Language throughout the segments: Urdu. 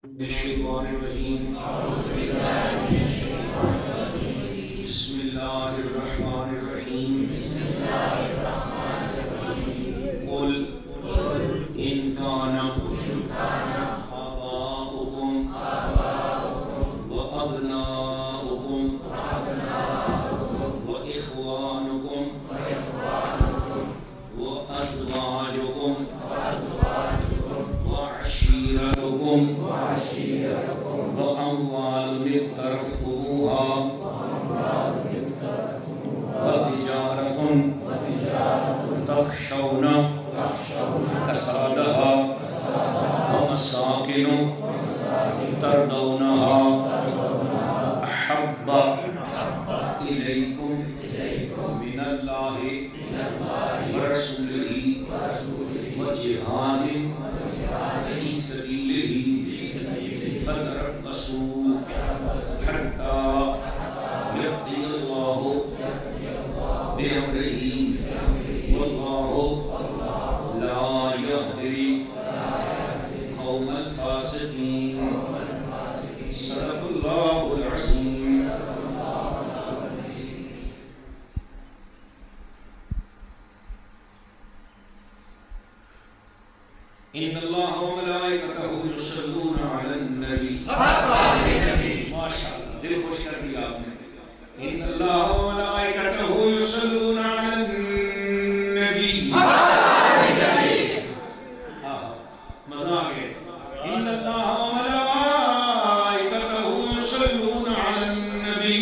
الشیطان الرجیم بسم اللہ الرحمن الرحیم قل ان کان آباؤکم و ابناؤکم و اخوانکم و ازواجکم و عشیرتکم وأموال اقترفتموها وتجارة تخشون كسادها ومساكن ترضونها أحب إليكم من الله ورسوله وجهاد في سبيله فتربصوا حتى يقضي الله بأمره والله لا يهدي القوم الفاسقين صدق الله العظيم. إن الله وملائكته يصلون على النبي. ما شاء الله دل خوش کر دیا آپ نے. إن الله وملائكته يصلون على النبي. مزہ آ گیا. إن الله وملائكته يصلون على النبي.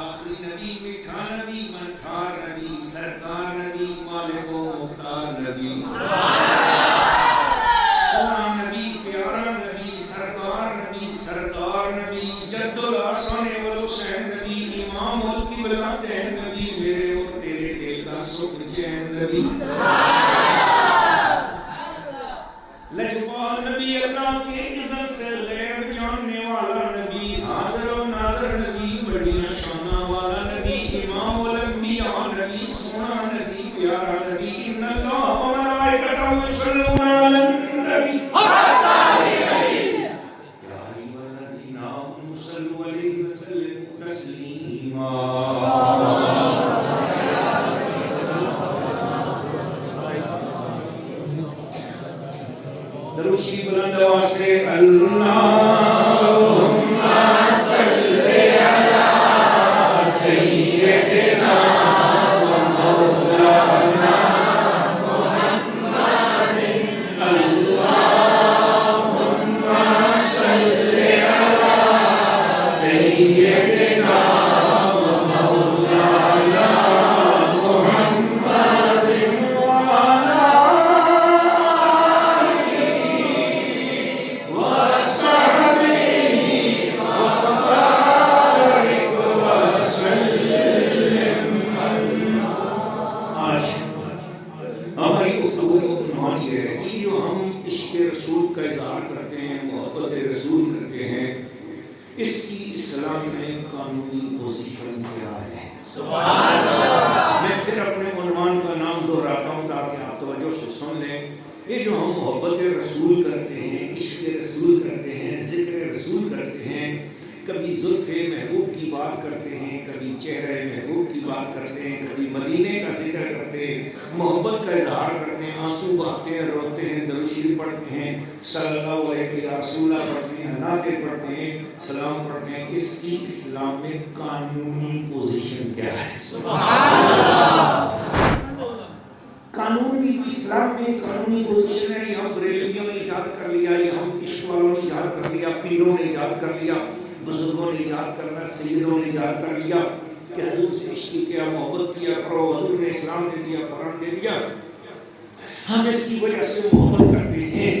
آخری نبی، میٹھا نبی، منٹھار نبی، سرکار نبی، مالک و مختار نبی، سونا نبی، پیارا نبی، سرکار نبی، سردار نبی، جد الحسن والحسین نبی، امام القبلتین نبی، میرے اور تیرے دل کا سکھ چین نبی، لجپال نبی، اللہ کے اذن سے غیب جاننے والا نبی، حاضر و ناظر نبی، بڑیاں شانہ والا نبی، امام الانبیاء نبی، سونا نبی، پیارا نبی. ان اللہ و ملائکتہ یصلون علی النبی یا ایھا الذین آمنوا صلوا علیہ وسلموا تسلیما. درود شریف بلند آواز سے اللہم صلی علی سیدنا و مولانا محمد. اللہم صلی علی سیدنا و مولانا محمد وعلی ہماری گفتگو کا عنوان یہ ہے کہ جو ہم عشق رسول کا اظہار کرتے ہیں، محبت رسول کرتے ہیں، اس کی اسلام میں قانونی پوزیشن کیا ہے؟ سبحان اللہ. میں پھر اپنے عنوان کا نام دہراتا ہوں تاکہ آپ توجہ سے سن لیں. یہ جو ہم محبت رسول کرتے ہیں، عشق رسول کرتے ہیں، ذکر رسول کرتے ہیں، کبھی زلف محبوب کی بات کرتے ہیں، کبھی چہرہ محبوب کی بات کرتے ہیں، کبھی مدینے کا ذکر کرتے ہیں، محبت کا اظہار کرتے ہیں، آنسو بہاتے ہیں، روتے ہیں، درود شریف پڑھتے ہیں، صلی اللہ علیہ رسول پڑھتے ہیں، نعتیں پڑھتے ہیں، سلام پڑھتے ہیں. اس کی اسلام میں قانونی پوزیشن کیا ہے؟ سبحان اللہ. قانون کی اسلام میں قانونی پوزیشن ہے. یہ ہم بریلویوں نے ایجاد کر لیا، یہ ہم عشق والوں نے ایجاد کر لیا، پیروں نے ایجاد کر لیا، بزرگوں نے ایجاد کرنا، سیدوں نے ایجاد کر لیا کہ حضور سے عشق کیا، محبت کیا کرو، حضور نے اسلام دے دیا، قرآن دے دیا. ہم اس کی وجہ سے محبت کرتے ہیں.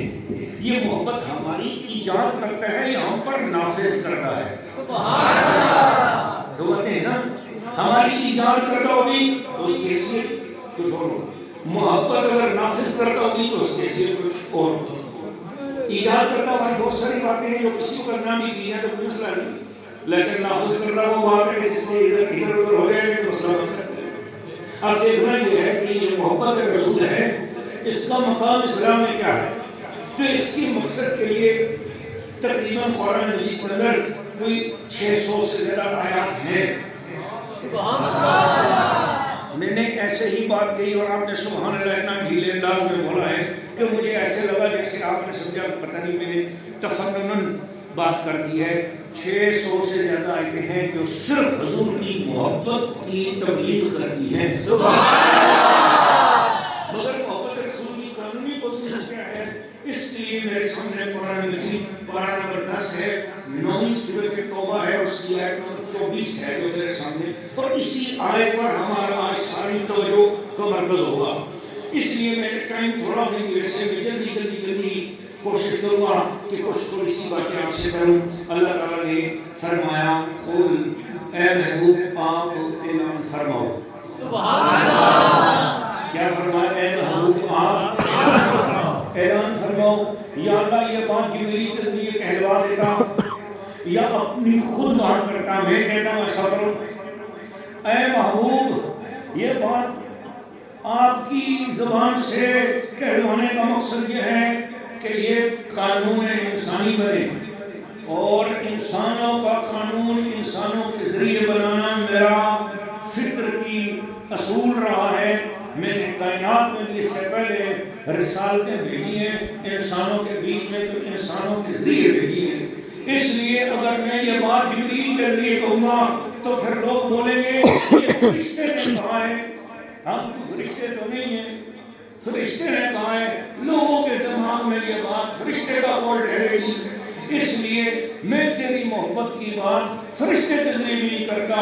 یہ محبت ہماری ایجاد کرتا ہے یا ہم پر نافذ کرتا ہے؟ سبحان اللہ. دو باتیں ہیں نا. ہماری ایجاد کرتا ہوگی تو اس کی حیثیت کچھ اور ہوگی، محبت اگر نافذ کرتا ہوگی تو اس کی حیثیت کچھ اور ہوگی. ایجاد کرتا ہماری بہت ساری باتیں ہیں جو کسی کو کرنا بھی کی ہیں تو کوئی مسئلہ نہیں، لیکن نافذ کرنا وہ بات ہے کہ جس سے ادھر ادھر ہو جائے گا تو مسئلہ بن سکتا ہے. اب دیکھنا یہ ہے کہ یہ محبت رسول ہے، اس کا مقام اسلام میں کیا ہے. تو اس کے مقصد کے لیے تقریباً قرآن مجید کے اندر کوئی 600 سے زیادہ آیات ہیں. میں نے ایسے ہی بات کہی اور آپ نے سبحان اللہ اتنا ڈھیلے انداز میں بولا ہے کہ مجھے ایسے لگا جیسے آپ نے سمجھا پتہ نہیں میں نے تفنن بات کر دی ہے. 600 سے زیادہ آیتیں ہیں جو صرف حضور کی محبت کی تبلیغ کرتی ہیں. مگر محبت رسول کی قانونی پوزیشن کیا ہے؟ اس لیے میرے سامنے قرآن مجید پارہ نمبر 10 ہے، 9ویں سورۃ توبہ ہے، اس کی آیت نمبر 24 ہے جو میرے سامنے، اور اسی آیت پر ہمارا آج ساری توجہ کا مرکز ہوگا. اس لیے میں ٹائم تھوڑا بھی ویسے میں جلدی کوشش کروں گا کہ کچھ تھوڑی سی باتیں آپ سے کروں. اللہ تعالیٰ نے فرمایا قل اے محبوب آپ اعلان فرماؤ. سبحان اللہ. کیا فرمایا؟ اے محبوب آپ اعلان فرماؤ. یا اللہ یہ بات جبریل کے ذریعے کہلوا دیتا یا اپنی خود بات کرتا؟ میں کہتا ہوں ایسا کرو. اے محبوب یہ بات آپ کی زبان سے کہلوانے کا مقصد یہ ہے کہ یہ قانون انسانی بنے، اور انسانوں کا قانون انسانوں کے ذریعے بنانا میرا فطرتی اصول رہا ہے. میں نے کائنات میں بھی اس سے پہلے رسالتیں بھیجی ہیں انسانوں کے بیچ میں، تو انسانوں کے ذریعے بھیجی ہیں. اس لیے اگر میں یہ بات جبریل کے ذریعے کہوں گا تو پھر لوگ بولیں گے یہ فرشتے نے کہا ہے. ہم تو فرشتے تو نہیں ہیں، فرشتے نے کہا ہے. لوگوں کے دماغ میں یہ بات فرشتے کا قول ٹھہرے گی. اس لیے میں تیری محبت کی بات فرشتے کے ذریعے بھی نہیں کرتا،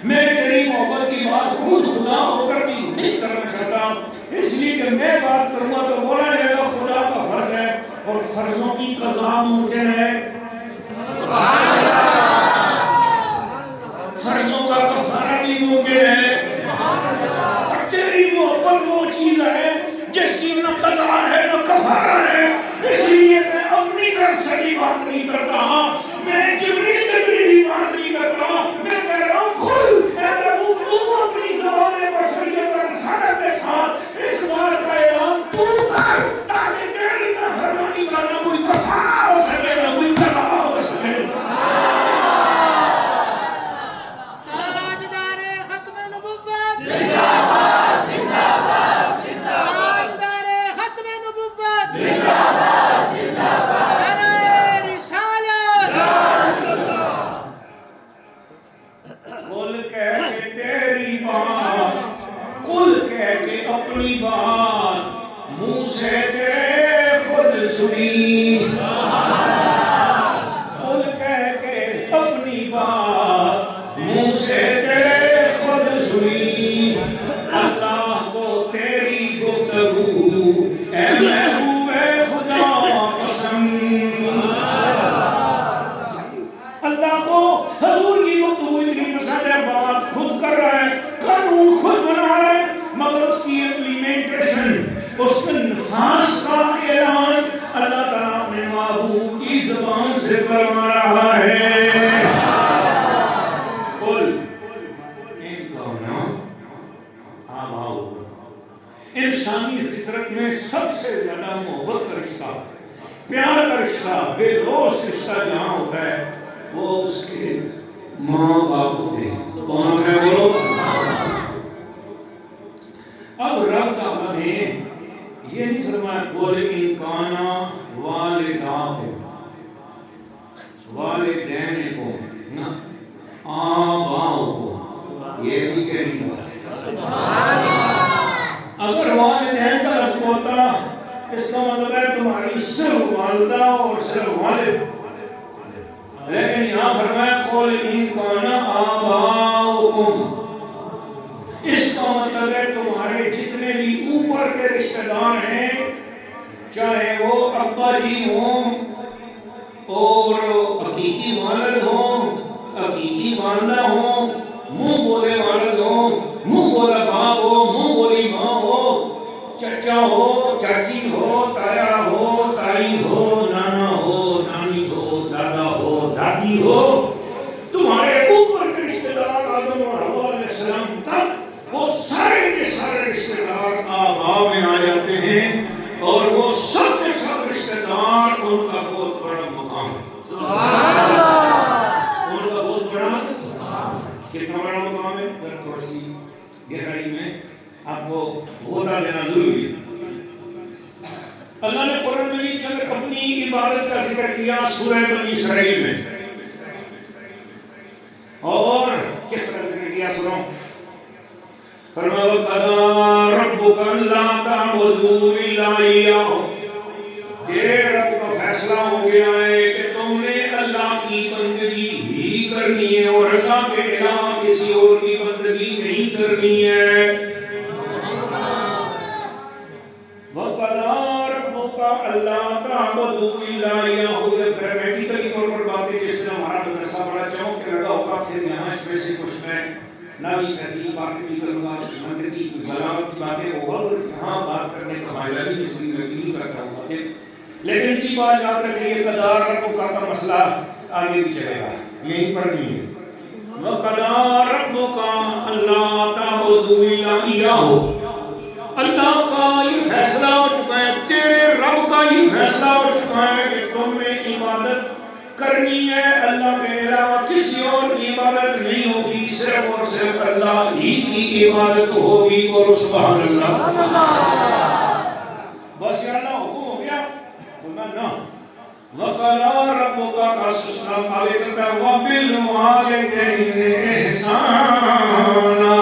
میں تیری محبت کی بات خود خدا ہو کر بھی نہیں کرنا چاہتا. اس لیے کہ میں بات کروں گا تو بولا جائے گا خدا کا فرض ہے، اور فرضوں کی قضا ممکن ہے، فرضوں کا کفارہ بھی ممکن ہے. اور تیری محبت وہ چیز ہے جس کی نہ قضا ہے نہ کفارہ ہے. اس لیے میں اپنی طرف سے بھی بات نہیں کرتا، میں جبریل کے ذریعے بھی بات نہیں کرتا. میں کہہ رہا ہوں خود اے محبوب تو اپنی زبان بشریت اور رسالت کے ساتھ اس بات کا اعلان تو کر تاکہ تیری نافرمانی کا نہ کوئی کفارہ ہو سکے نہ کوئی قضا ہو سکے. اپنی بات منہ سے تیرے خود سنی، قل کہہ کے اپنی بات منہ سے تیرے خود سنی. اللہ کو تیری گفتگو اے محبوب خدا پسند. اللہ کو حضور کی گفتگو اتنی پسند ہے، بات خود کر رہا ہے، قانون خود بنا رہا ہے، مگر اس کی امپلیمنٹیشن، اس کے نفاذ کا اعلان اللہ تعالیٰ اپنے محبوب کی زبان سے کروا رہا ہے. قل ان کان آباؤکم. انسانی فطرت میں سب سے زیادہ محبت کا رشتہ، پیار کا رشتہ، بے لوث رشتہ جہاں ہوتا ہے وہ اس کے ماں باپ ہوتے ہیں. کون ہوتا ہے بولو؟ اب رب تعالیٰ نے یہ نہیں فرمایا قل ان کان والداکم والدینکم نہ آباؤکم. یہ بھی کہنی بات ہے. اگر والدین کا لفظ ہوتا اس کا مطلب ہے تمہاری صرف والدہ اور صرف والد، لیکن یہاں فرمایا قل ان کان آباؤکم. اس کا مطلب ہے تمہارے جتنے بھی اوپر کے رشتہ دار ہیں، چاہے وہ ابا جی ہوں اور حقیقی والد ہوں، حقیقی والدہ ہوں، منہ بولے والد ہوں، منہ بولا باپ ہو، منہ بولی ماں ہو، چچا ہو، چاچی ہو، تایا ہو، تائی ہو، نانا ہو، نانی ہو، دادا ہو، دادی ہو، تمہارے اوپر کے رشتہ دار آدم اور حوا علیہ السلام تک وہ سارے کے سارے رشتہ دار آبا میں آ جاتے ہیں، اور وہ سب کے سب رشتہ دار غوطہ دینا ضروری ہے۔ اللہ نے قرآن مجید کے اندر اپنی عبادت کا ذکر کیا سورہ بنی اسرائیل میں، اور کس طرح ذکر کیا سنو، فرمایا وَقَضَىٰ رَبُّكَ أَلَّا تَعْبُدُوا إِلَّا إِيَّاهُ، تیرے رب کا فیصلہ ہو گیا ہے کہ تم نے اللہ کی بندگی ہی کرنی ہے اور اللہ کے علاوہ کسی اور کی بندگی نہیں کرنی ہے۔ وَقَضَىٰ رَبُّكَ أَلَّا تَعْبُدُوا إِلَّا إِيَّاهُ، یہ گرامیٹیکلی طور پر باتیں جس میں ہمارا مدرسہ بڑا چونک لگا ہوگا، پھر یہاں اس میں سے کچھ میں ناوی صحیح باتیں بھی کروں گا، منطقی بلاغت کی باتیں ہوگا، اور یہاں بات کرنے کا فائدہ بھی اس لیے میں بھی نہیں کرتا ہوں باتیں، لیکن اس کی بات یاد رکھیے قضاء ربک کا مسئلہ آگے بھی چلے گا، یہی پڑھنی ہے۔ وَقَضَىٰ رَبُّكَ أَلَّا تَعْبُدُوا إِلَّا إِيَّاهُ، اللہ کا یہ فیصلہ ہو چکا ہے، تیرے رب کا یہ فیصلہ ہو چکا ہے کہ تم نے عبادت کرنی ہے، اللہ کے علاوہ کسی اور کی عبادت نہیں ہوگی، صرف اور صرف اللہ ہی کی عبادت ہوگی، اور سبحان اللہ۔ بس یا اللہ حکم ہو گیا، نہ وَقَضَىٰ رَبُّكَ کا سلسلہ آگے چلتا ہے وَبِالْوَالِدَيْنِ إِحْسَانًا،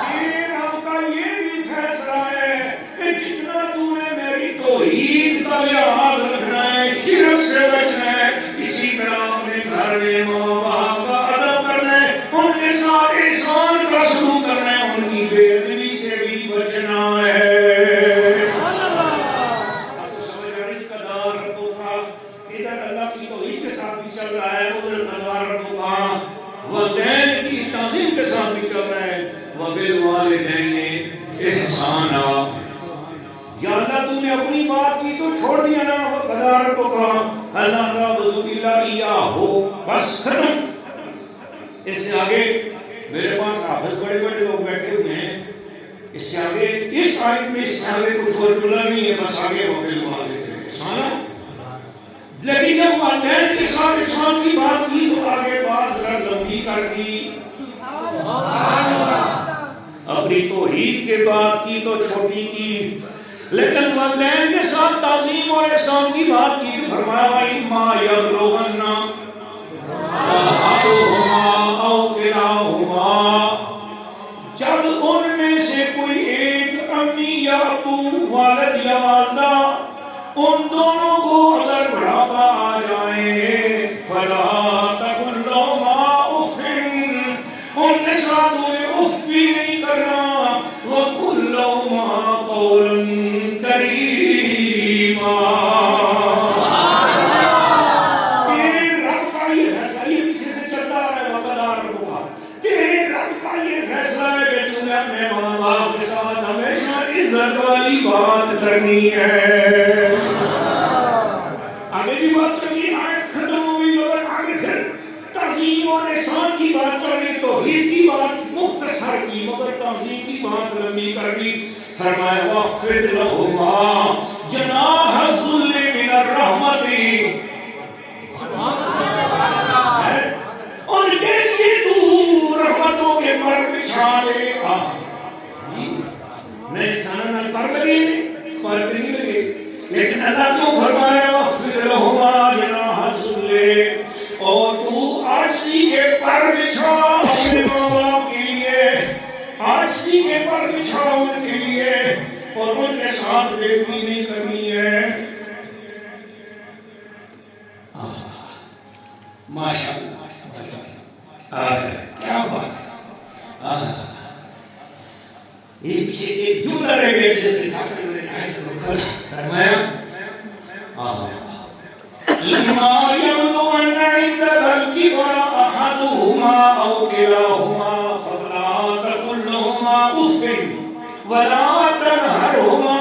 تیرے رب کا یہ بھی فیصلہ ہے کہ جتنا تو نے میری توحید کا لحاظ رکھنا ہے، شرک سے بچنا ہے، اسی طرح اپنے گھر میں ماں باپ کا ادب کرنا ہے، ان کے ساتھ احسان کا سلوک کرنا ہے، ان کی بے ادبی سے بھی بچنا ہے۔ ادھر اللہ کی توحید کے ساتھ بھی چل رہا ہے، ادھر قضاء ربک والدین کی تعظیم کے ساتھ بھی چل رہا ہے، وَبِالْوَالِدَيْنِ إِحْسَانًا۔ یا اللہ تو نے اپنی بات کی تو چھوڑ دیا نا، وَقَضَىٰ رَبُّكَ أَلَّا تَعْبُدُوا إِلَّا إِيَّاهُ، بس ختم۔ اس سے آگے میرے پاس حافظ بڑے بڑے لوگ بیٹھے ہوئے ہیں، اس سے آگے اس آیت میں اس سے آگے کچھ اور جملہ نہیں ہے، بس آگے وَبِالْوَالِدَيْنِ إِحْسَانًا، لیکن جب والدین کے ساتھ احسان کی بات کی تو آگے بات ذرا لمبی کر دی، اپنی توحید کے بات کی تو چھوٹی کی، لیکن والدین کے ساتھ تعظیم اور احسان کی بات کی تو فرمایا وَإِمَّا يَبْلُغَنَّ أَحَدُهُمَا أَوْ كِلَاهُمَا، جب ان میں سے کوئی ایک امی یا ابو، والد یا والدہ، ان دونوں کو اگر بڑھاپا آ جائے فَلَا تَقُل لَّهُمَا أُفٍّ، ان کے ساتھ انہیں اف بھی نہیں کرنا، وَقُل لَّهُمَا قَوْلًا كَرِيمًا۔ تیرے رب کا یہ فیصلہ، یہ پیچھے سے چلتا آ رہا ہے وَقَضَىٰ رَبُّكَ، تیرے رب کا یہ فیصلہ ہے کہ تم نے اپنے ماں باپ کے ساتھ ہمیشہ عزت والی بات کرنی ہے۔ آگے بھی بات چل رہی، آیت ختم ہوئی مگر آگے پھر تعظیم اور احسان کی بات چل رہی، توحید کی بات مختصر کی مگر تعظیم کی بات لمبی کر دی، فرمایا وَاخْفِضْ لَهُمَا جَنَاحَ الذُّلِّ مِنَ الرَّحْمَةِ، ان کے لیے تو رحمتوں کے پر بچھا لے۔ نہیں سنن پر لگے پر نہیں لگے، لیکن اللہ کیوں فرمایا وَاخْفِضْ لَهُمَا جَنَاحَ الذُّلِّ، اور تو عاجزی کے پر بچھا اپنے ماں باپ کے لیے، عاجزی کے پر بچھا ان کے لیے، اور ان کے ساتھ بے ادبی نہیں کرنی ہے۔ ماشاءاللہ کیا بات ہے، یہ پیچھے ایک جملہ رہ گیا جیسے فرمایا إِمَّا يَبْلُغَنَّ عِندَكَ الْكِبَرَ أَحَدُهُمَا أَوْ كِلَاهُمَا فَلَا تَقُل لَّهُمَا أُفٍّ وَلَا تَنْهَرْهُمَا،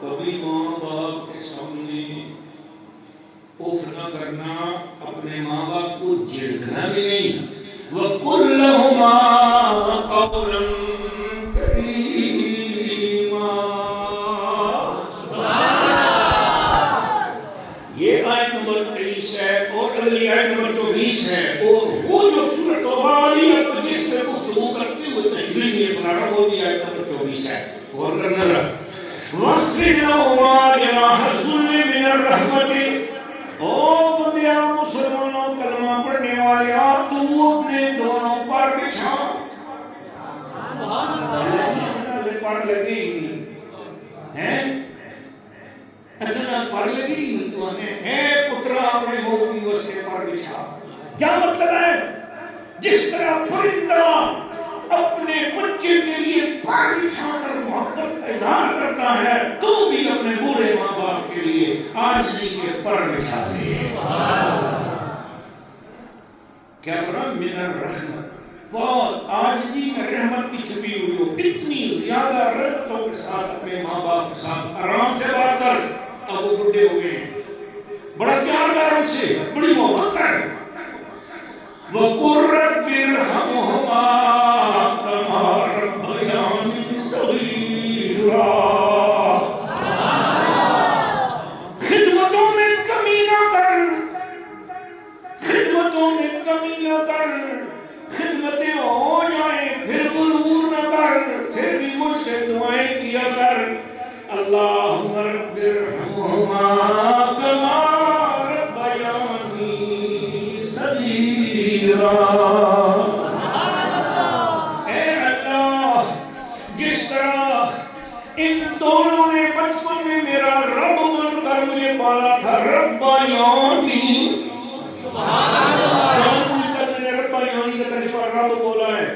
کبھی ماں باپ کے سامنے اف نہ کرنا، اپنے ماں باپ کو جھڑکنا بھی نہیں، وَقُل لَّهُمَا قَوْلًا كَرِيمًا۔ یہ آیت نمبر 23 ہے، اور اگلی آیت نمبر 24 ہے، اور وہ جو سورۃ توبہ والی ہے جس میں گفتگو کرتے ہوئے پر نظر وَخْفِضْ لَهُمَا جَنَاحَ الذُّلِّ مِنَ الرَّحْمَةِ او بندیا مسلمانوں کلمہ پڑھنے والیا تو اپنے دونوں پر بچھا پر لگے ہی نہیں ہیں اصلا پر لگے ہی نہیں تو اے پترا اپنے موہ کی وستے پر بچھا کیا مطلب ہے جس طرح پرندہ اپنے بچے کے لیے پر بچھا کر محبت کا اظہار کرتا ہے تو بھی اپنے بوڑھے ماں باپ کے لیے عاجزی کے پر بچھا دے کیا فرام من الرحمت بہت عاجزی میں رحمت کی چھپی ہوئی ہو اتنی زیادہ رحمتوں کے ساتھ اپنے ماں باپ کے ساتھ آرام سے بات کر اب وہ بڑھے ہو گئے بڑا پیار کر ان سے بڑی محبت کر وَقُلْ رَبِّ ارْحَمْهُمَا كَمَا رَبَّيَانِي صَغِيرًا خدمتوں میں کمی نہ کر خدمتوں میں کمی نہ کر خدمتیں ہو جائیں پھر غرور نہ کر پھر بھی مجھ سے دعائیں کیا کر اللہم رب ارحمہما کما ربیانی صغیرا اے اللہ جس طرح ان دونوں نے بچپن میں میرا رب بن کر مجھے پالا تھا ربیانی رب بولا ہے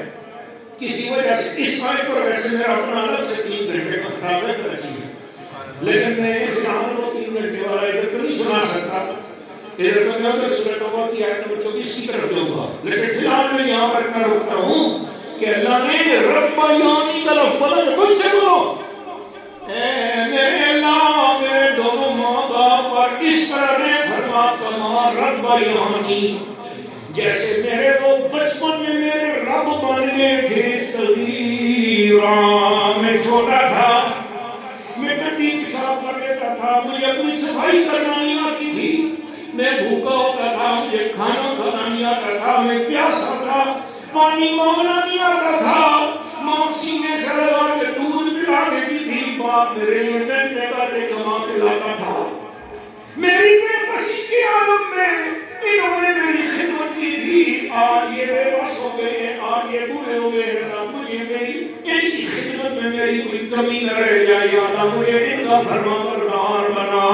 کسی وجہ سے اس آیت پر ویسے میرا اپنا الگ سے 3 گھنٹے کا خطاب ہے کراچی میں لیکن میں فی الحال وہ 3 گھنٹے والا ادھر تو نہیں سنا سکتا ادھر تو میں ادھر سورہ توبہ کی آیت نمبر 24 کی طرف جاؤں گا لیکن فی الحال میں یہاں پر اتنا روکتا ہوں کہ اللہ نے ربیانی کا لفظ بولا ہے مجھ سے بولو اے میرے اللہ میرے دونوں ماں باپ پر اس طرح نے فرما کما ربیانی جیسے میرے وہ بچپن میں میرے رب بن گئے تھے صغیرا میں چھوٹا تھا میں ٹٹی پیشاب کر لیتا تھا مجھے اپنی صفائی کرنا نہیں آتی تھی میں بھوکا ہوتا تھا مجھے کھانا کھانا نہیں آتا تھا میں پیاسا تھا پانی مانگنا نہیں آتا تھا ماں سینے سے لگا کے دودھ پلا دیتی تھی باپ میرے لیے گھنٹے بیٹھے کما کے لاتا تھا میری بے بسی کے عالم میں انہوں نے میری خدمت کی تھی آج یہ بے بس ہو گئے آج یہ بوڑھے ہو گئے اللہ مجھے میری ان کی خدمت میں میری کوئی کمی نہ رہ جائے یا اللہ مجھے ان کا فرما بردار بنا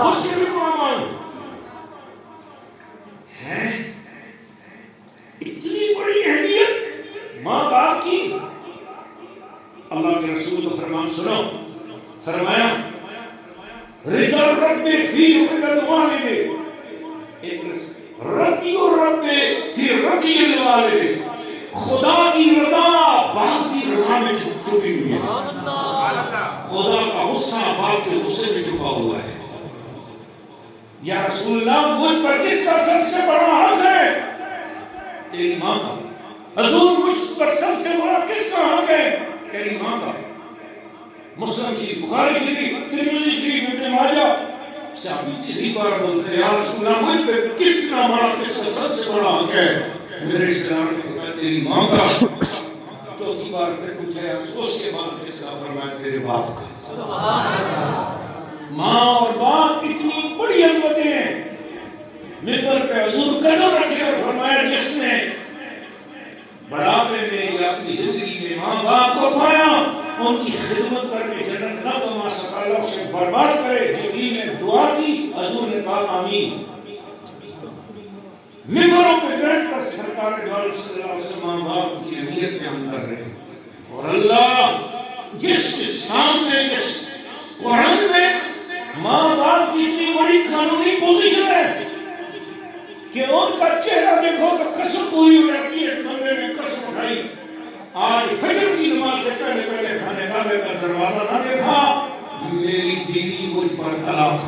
مجھ سے بھی مامان ہے اتنی بڑی اہمیت ماں باپ کی اللہ کے رسول کا فرمان سنو فرمایا رضا رب فی رضا الوالد رضی الرب فی رضی الوالد خدا کی رضا باپ کی رضا میں چھپی ہوئی ہے خدا کا غصہ باپ کے غصے میں چھپا ہوا ہے یا رسول اللہ مجھ پر کس کا سب سے بڑا حق ہے تیری ماں کا حضور مجھ پر سب سے بڑا کس کا حق ہے تیری ماں کا مسلم شریف بخاری شریف ترمذی شریف ابن ماجہ صحابی تیسری بار بولتے ہیں یا رسول اللہ مجھ پہ کتنا بڑا کس کا سب سے بڑا حق ہے میرے سلام نے فرمایا تیری ماں کا چوتھی بار پھر پوچھا اس کے بعد کس کا فرمایا تیرے باپ کا ماں اور باپ اتنی بڑی عظمتیں ہیں ممبر پہ حضور قدم رکھے اور فرمایا جس نے بڑھاپے میں یا اپنی زندگی میں ماں باپ کو پایا ان کی خدمت کر کے جنت نہ کما سکا اللہ سے برباد کرے جبریل نے دعا کی حضور نے کہا آمین ممبروں پہ بیٹھ کر سرکار دو عالم صلی اللہ علیہ وسلم ماں باپ کی اہمیت میں ہم کر رہے ہیں اور اللہ جس اسلام میں جس قرآن میں ماں باپ کی اتنی بڑی قانونی پوزیشن ہے کہ ان کا چہرہ دیکھو تو قسم پوری ہو جاتی ہے بندے نے قسم اٹھائی آج فجر کی نماز سے پہلے پہلے خانے کعبے کا دروازہ نہ دیکھا میری بیوی مجھ پر طلاق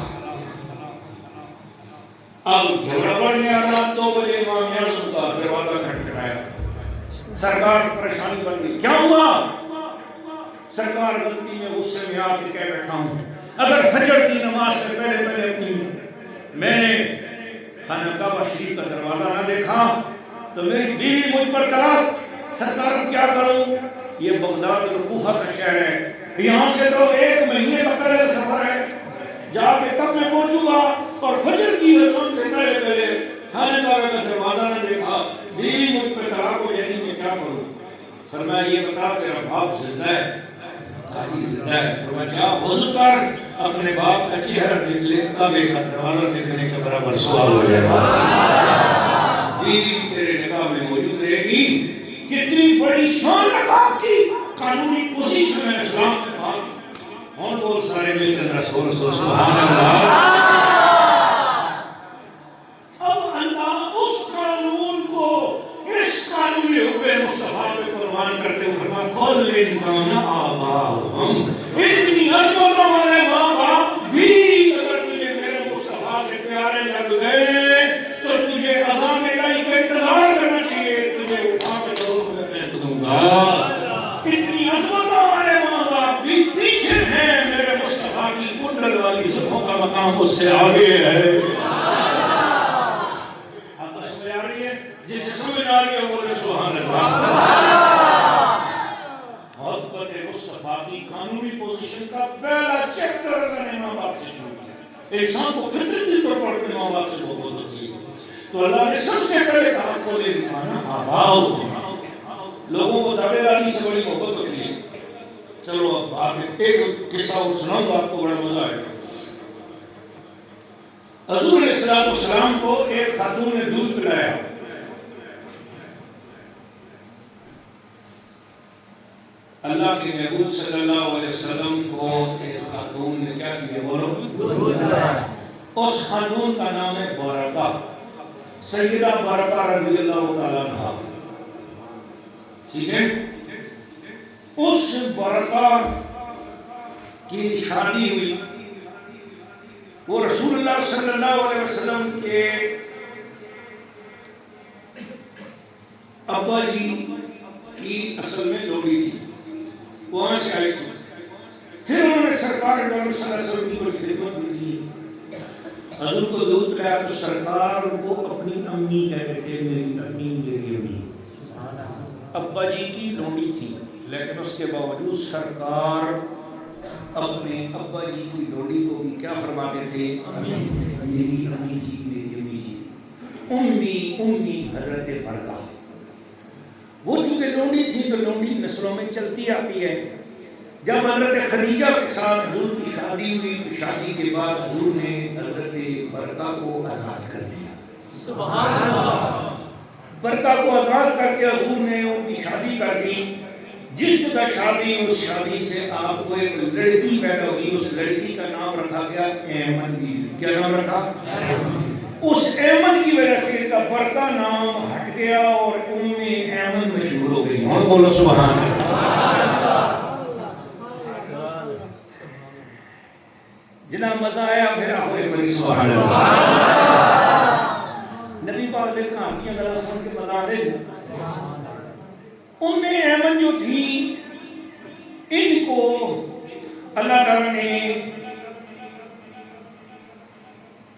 اب جھگڑا بڑھ گیا رات 2 بجے امام اعظم کا دروازہ کھٹکھٹایا سرکار پریشانی بن گئی کیا ہوا سرکار غلطی میں غصے میں آ کے کہہ بیٹھا ہوں اگر فجر کی نماز سے پہلے پہلے اپنی میں نے خانہ کعبہ شریف کا دروازہ نہ دیکھا تو میری بیوی مجھ پر طلاق سرکار کیا کروں یہ بغداد اور کوفہ کا شہر ہے، یہاں سے تو 1 مہینے کا پیدل سفر ہے، جا کے تب میں پہنچوں گا اور فجر کی اذان سے پہلے خانے کعبہ کا دروازہ نہ دیکھا، بھی مجھ پہ طلاق ہو جائے گی، میں کیا کروں؟ فرمایا یہ بتا تیرا باپ زندہ ہے؟ کہا زندہ ہے۔ فرمایا جا وضو کر، اپنے باپ کا چہرہ دیکھ لے، کعبے کا دروازہ دیکھنے کے برابر سوال ہو جائے گا، بیوی تیرے نکاح میں موجود رہے گی۔ کتنی بڑی شان ہے باپ کی، قانونی پوزیشن ہے اسلام کے بعد۔ اور بہت سارے مل کے رسول سبحان اللہ۔ اب اللہ اس قانون کو اس قانون حب مصطفیٰ پہ قربان کرتے ہوئے فرمایا کل انکان آباؤہم، اتنی عظمتوں والے ماں باپ بھی اگر تجھے میرے مصطفیٰ سے پیارے لگ گئے تو تجھے عذاب الہی کا انتظار کرنا چاہیے، تجھے اٹھا کے دوزخ میں پھینک دوں گا۔ اتنی عظمتوں والے ماں باپ بھی پیچھے ہیں، میرے مصطفیٰ کی کنڈل والی زبوں کا مقام اس سے آگے ہے۔ آپ کو سمجھ آ رہی ہے؟ جسے سمجھ آ رہی ہے وہ بولے سبحان اللہ۔ محبت مصطفیٰ کی قانونی پوزیشن کا پہلا چیپٹر نے ماں باپ سے شروع کیا۔ انسان کو فطرتی طور پر اپنے ماں باپ سے محبت ہوتی ہے، تو اللہ نے سب سے پہلے کہا قل انکان آباؤہم، لوگوں کو دادے دادی سے بڑی محبت ہوتی ہے۔ چلو اب آگے ایک قصہ اور سناؤں گا، آپ کو بڑا مزہ آئے گا۔ حضور علیہ السلام کو ایک خاتون نے دودھ پلایا، اللہ کے محبوب صلی اللہ علیہ وسلم کو ایک خاتون نے کیا کیا؟ بولو دودھ پلایا۔ اس خاتون کا نام ہے برکہ، سیدہ برکہ رضی اللہ تعالیٰ عنہا، ٹھیک ہے؟ اس برکہ کی شادی ہوئی، وہ رسول اللہ صلی اللہ علیہ وسلم کے ابا جی کی اصل میں لوڑی تھی، وہاں سے آئی تھی۔ پھر انہوں نے سرکار صلی اللہ علیہ وسلم کی بڑی خدمت بھی کی، حضور کو دودھ پلایا تو سرکار کو اپنی امی کہتے تھے، میری امی میری امی۔ ابا جی کی لونڈی تھی، لیکن اس کے باوجود سرکار اپنے ابا جی کی لونڈی کو بھی کیا فرماتے تھے؟ میری امی جی، میری امی جی۔ امی امی حضرت برکہ، وہ چونکہ لونڈی تھی تو لونڈی نسلوں میں چلتی آتی ہے۔ جب حضرت خدیجہ کے ساتھ حضور کی شادی ہوئی تو شادی کے بعد حضور نے حضرت برکہ کو آزاد کر دیا، سبحان اللہ۔ برکہ کو آزاد کر کے حضور نے ان کی شادی کر دی۔ جس کا شادی، اس شادی سے آپ کو ایک لڑکی پیدا ہوئی، اس لڑکی کا نام رکھا گیا ایمن بی بی۔ کیا نام رکھا؟ اس ایمن کی وجہ سے ان کا برکہ نام ہٹ گیا اور ایمن مشہور ہو گئی۔ اور بولو سبحان اللہ۔ جناب مزہ آیا؟ پھر آؤ ایک بڑی سبحان اللہ۔ نبی پاک دل کا ہاتھیاں گلا سن کے مزہ دے دو۔ ایمن جو تھی، ان کو اللہ تعالیٰ نے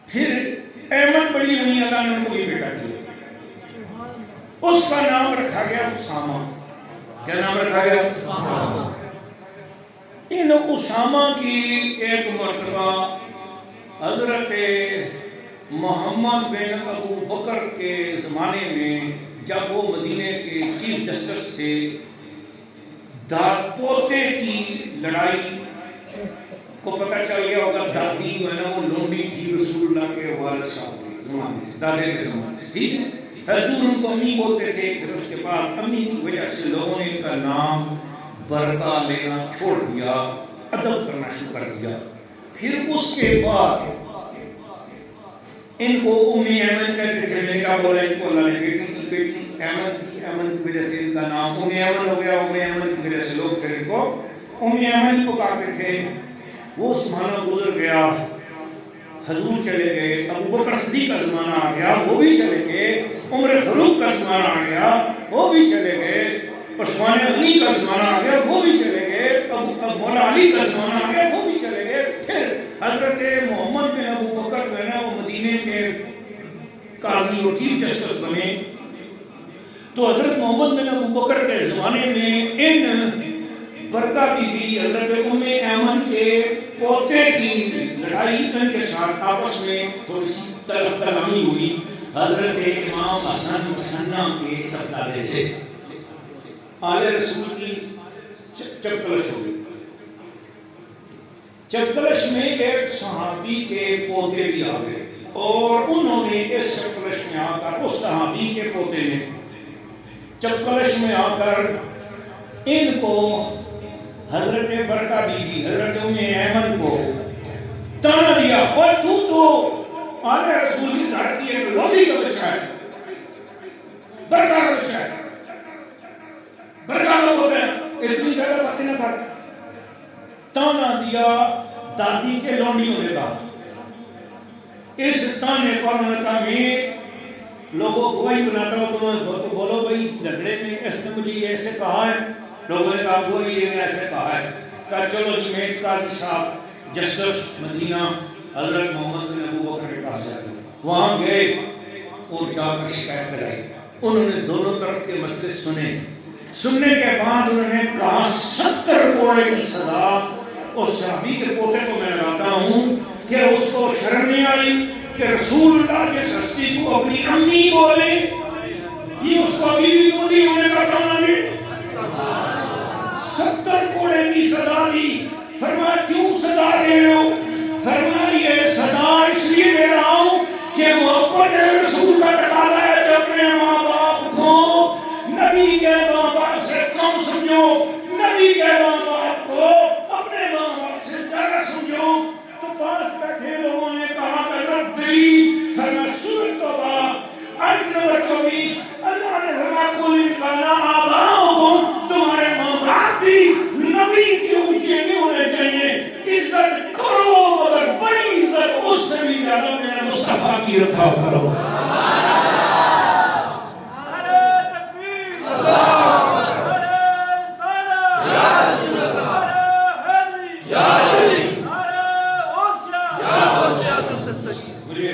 پھر ایمن بڑی ہوئی، اللہ نے ان کو یہ بیٹا دیا، اس کا نام رکھا گیا اسامہ۔ کیا نام رکھا گیا؟ اسامہ۔ ان اسامہ کی ایک مرتبہ حضرت محمد بن ابو بکر کے زمانے میں جب وہ مدینے کے چیف جسٹس تھے، پوتے کی لڑائی کو پتہ چل گیا ہوگا۔ دادی جو ہے نا وہ لونڈی تھی رسول اللہ کے والد صاحب کے زمانے سے، دادے کے زمانے سے، ٹھیک ہے؟ حضور ان کو امی بولتے تھے۔ پھر اس کے بعد امی کی وجہ سے لوگوں نے ان کا نام برکہ لینا چھوڑ دیا، ادب کرنا شروع کر دیا۔ پھر اس کے بعد ان کو ایمن کہتے تھے۔ میں کیا بولا؟ ان کو اللہ نے بیٹی ایمن تھی، ایمن کی وجہ سے ان کا نام ایمن ہو گیا۔ ایمن کی وجہ سے لوگ پھر ان کو ایمن ہی پکارتے تھے۔ وہ زمانہ گزر گیا، حضور چلے گئے، ابو بکر صدیق کا زمانہ آ گیا، وہ بھی چلے گئے، عمر فاروق کا زمانہ آ گیا، وہ بھی چلے گئے، عثمان غنی کا زمانہ آ گیا، وہ بھی چلے گئے، مولا علی کا زمانہ آ گیا، وہ بھی چلے گئے۔ پھر حضرت محمد بن ابو بکر جو ہے نا وہ مدینے کے قاضی اور چیف جسٹس بنے۔ تو حضرت محمد بن ابو بکر کے زمانے میں ان برکہ بی بی حضرت ام ایمن کے پوتے کی لڑائی ان کے ساتھ آپس میں تھوڑی سی طرف تلامی ہوئی حضرت امام حسن مسنہ کے سردارے سے آل رسول کی چپکلش ہو گئی. چپکلش میں ایک صحابی کے پوتے بھی آ گئے اور انہوں نے اس چپکلش میں آ کر اس صحابی کے پوتے نے چپکلش میں آ کر ان کو حضرت برکہ بی بی حضرت ام ایمن کو تانا دیا اور تو آل رسول کی گھر کی ایک لوڈی کا بچہ ہے, برکہ کا بچہ ہے, برکہ کا پوتا ہے, اتنی زیادہ باتیں نہ کر. تانا دیا دادی کے لونڈی ہونے کا. اس تانے پر انہوں نے کہا میں لوگوں کو وہی بناتا ہوں تمہیں بولو بھائی جھگڑے میں اس نے مجھے یہ ایسے کہا ہے. لوگوں نے کہا وہی یہ ایسے کہا ہے. کہا چلو جی میں قاضی صاحب جسٹس مدینہ حضرت محمد بن ابو بکر کے پاس جاتے ہیں. وہاں گئے اور جا کر شکایت کرائی. انہوں نے دونوں طرف کے مسئلے سنے. سننے کے بعد انہوں نے کہا 70 کوڑے کی سزا اس صحابی کے پوتے کو میں لگاتا ہوں کہ اس کو شرم نہیں آئی کہ رسول اللہ جس ہستی کو اپنی امی بولے یہ اس کو ابھی بھی کوڑی ہونے کا تانا دے. 70 کوڑے کی سزا دی. فرمایا کیوں سزا دے رہے ہو؟ فرمایا یہ سزا اس لیے دے رہا ہوں کہ محبت رسول کا تقاضا ہے کہ اپنے ماں باپ کو نبی کے ماں باپ سے کم سمجھو, نبی کے ماں باپ کو اپنے ماں باپ سے زیادہ سمجھو. تو پاس بیٹھے لوگوں نے کہا کہ رب دلی فرمایا سورۃ توبہ آیت نمبر 24 اللہ نے فرمایا قل ان کان آباؤکم تمہارے ماں باپ بھی نبی کے اونچے نہیں ہونے چاہیے. عزت کرو مگر بڑی عزت اس سے بھی زیادہ میرے مصطفیٰ کی رکھا کرو. مجھے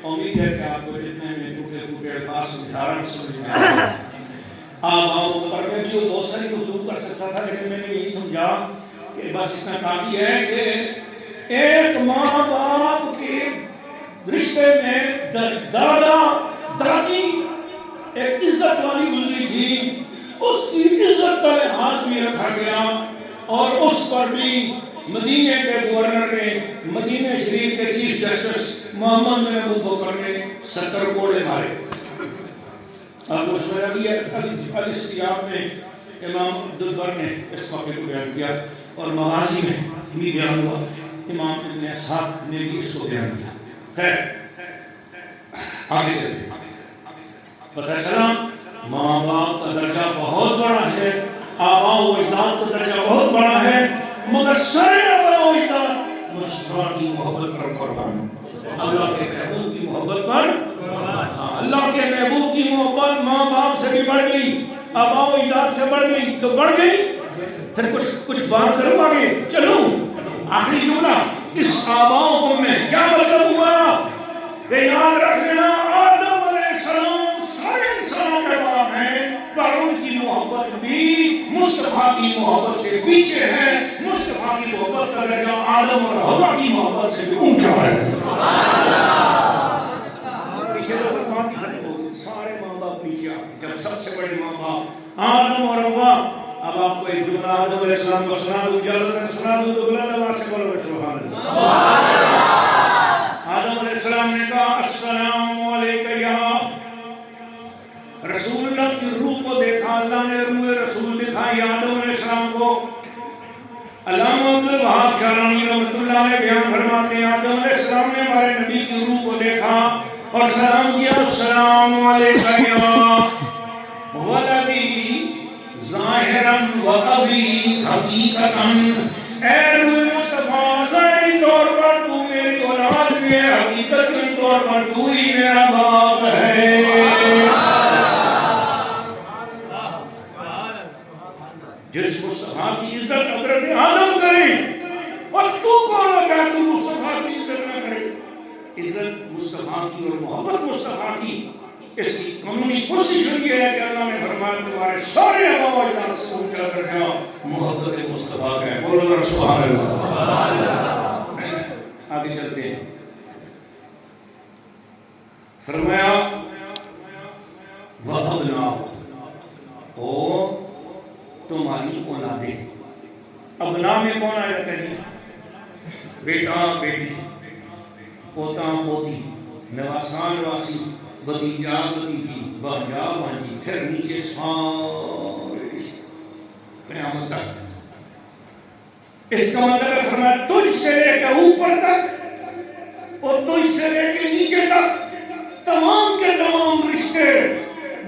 امید ہے کہ آپ کو جتنے میں ٹوٹے ٹوٹے الفاظ سمجھارن سمجھ میں اور میں جو بہت ساری گفتگو کر سکتا تھا لیکن میں نے یہی سمجھا کہ بس اتنا کافی ہے کہ ایک ماں باپ کے رشتے میں دادا دادی ایک عزت والی گزری تھی, اس کی عزت کا لحاظ بھی رکھا گیا اور اس پر بھی مدینے کے گورنر نے مدینہ شریف کے چیف جسٹس محمد بن ابو بکر نے 70 کوڑے مارے. اب اس میں ابھی الاستیاب میں امام عبدالبر نے اس واقعے کو بیان کیا اور مغازی میں بھی بیان ہوا. امام ابن اسحاق نے بھی اس کو بیان کیا. خیر آگے چلتے پتہ چلا ماں باپ کا درجہ بہت بڑا ہے, آباء و اجداد کا درجہ بہت بڑا ہے, مگر سارے آباء و اجداد مصطفیٰ کی محبت پر قربان. اللہ کے محبوب کی محبت پر, اللہ کے محبوب کی محبت ماں باپ سے بھی بڑھ گئی, آباء و اجداد سے بڑھ گئی تو بڑھ گئی. پھر کچھ بات کرو آگے چلو. آخری جملہ اس آباء و قوم میں کیا مطلب ہوا کہ یاد رکھ لینا آدم علیہ السلام سارے انسانوں کے باپ ہیں پر ان کی محبت بھی مصطفیٰ کی محبت سے پیچھے ہے. مصطفیٰ کی محبت کا درجہ آدم اور حوا کی محبت سے بھی اونچا ہے. پیچھے لوگ بات ہی ختم ہو گئی, سارے ماں باپ پیچھے آ گئے. جب سب سے بڑے ماں باپ آدم اور حوا. اب آپ کو ایک جملہ آدم علیہ السلام کو سنا دوں, اجازت ہے سنا دوں تو بلند آواز سے بولو سبحان اللہ. آدم علیہ السلام نے کہا السلام علیکم یا رسول اللہ کی روح کو دیکھا, اللہ نے روح رسول دکھائی آدم علیہ السلام کو. علامہ عبدالوہاب شارانی رحمۃ اللہ علیہ بیان فرماتے ہیں آدم علیہ السلام نے ہمارے نبی کی روح کو دیکھا اور سلام کیا السلام علیکم یا ولدی ظاہراً و ابی حقیقتاً. اے روح مصطفیٰ ظاہری طور پر تو میری اولاد بھی ہے, حقیقت طور پر تو ہی میرا باپ ہے. جس مصطفیٰ کی عزت حضرت آدم کریں اور تو کون ہوتا ہے تو مصطفیٰ کی عزت نہ کرے. عزت مصطفیٰ کی اور محبت مصطفیٰ کی اس کی قانونی پوزیشن یہ ہے کہ اللہ نے فرمایا تمہارے سارے آباء و اجداد سے اونچا درجہ محبت مصطفیٰ کا ہے. بولو ذرا سبحان اللہ. آگے چلتے ہیں. فرمایا وَأَبْنَاءُ او تمہاری اولادیں. ابنا میں کون آ جاتا ہے؟ بیٹا بیٹی، پوتا پوتی، نواسان نواسی، بھتیجا بھتیجی، بھانجا بھانجی، پھر نیچے سارے قیامت تک. اس کا مطلب ہے فرمایا تجھ سے لے کے اوپر تک اور تجھ سے لے کے نیچے تک تمام کے تمام رشتے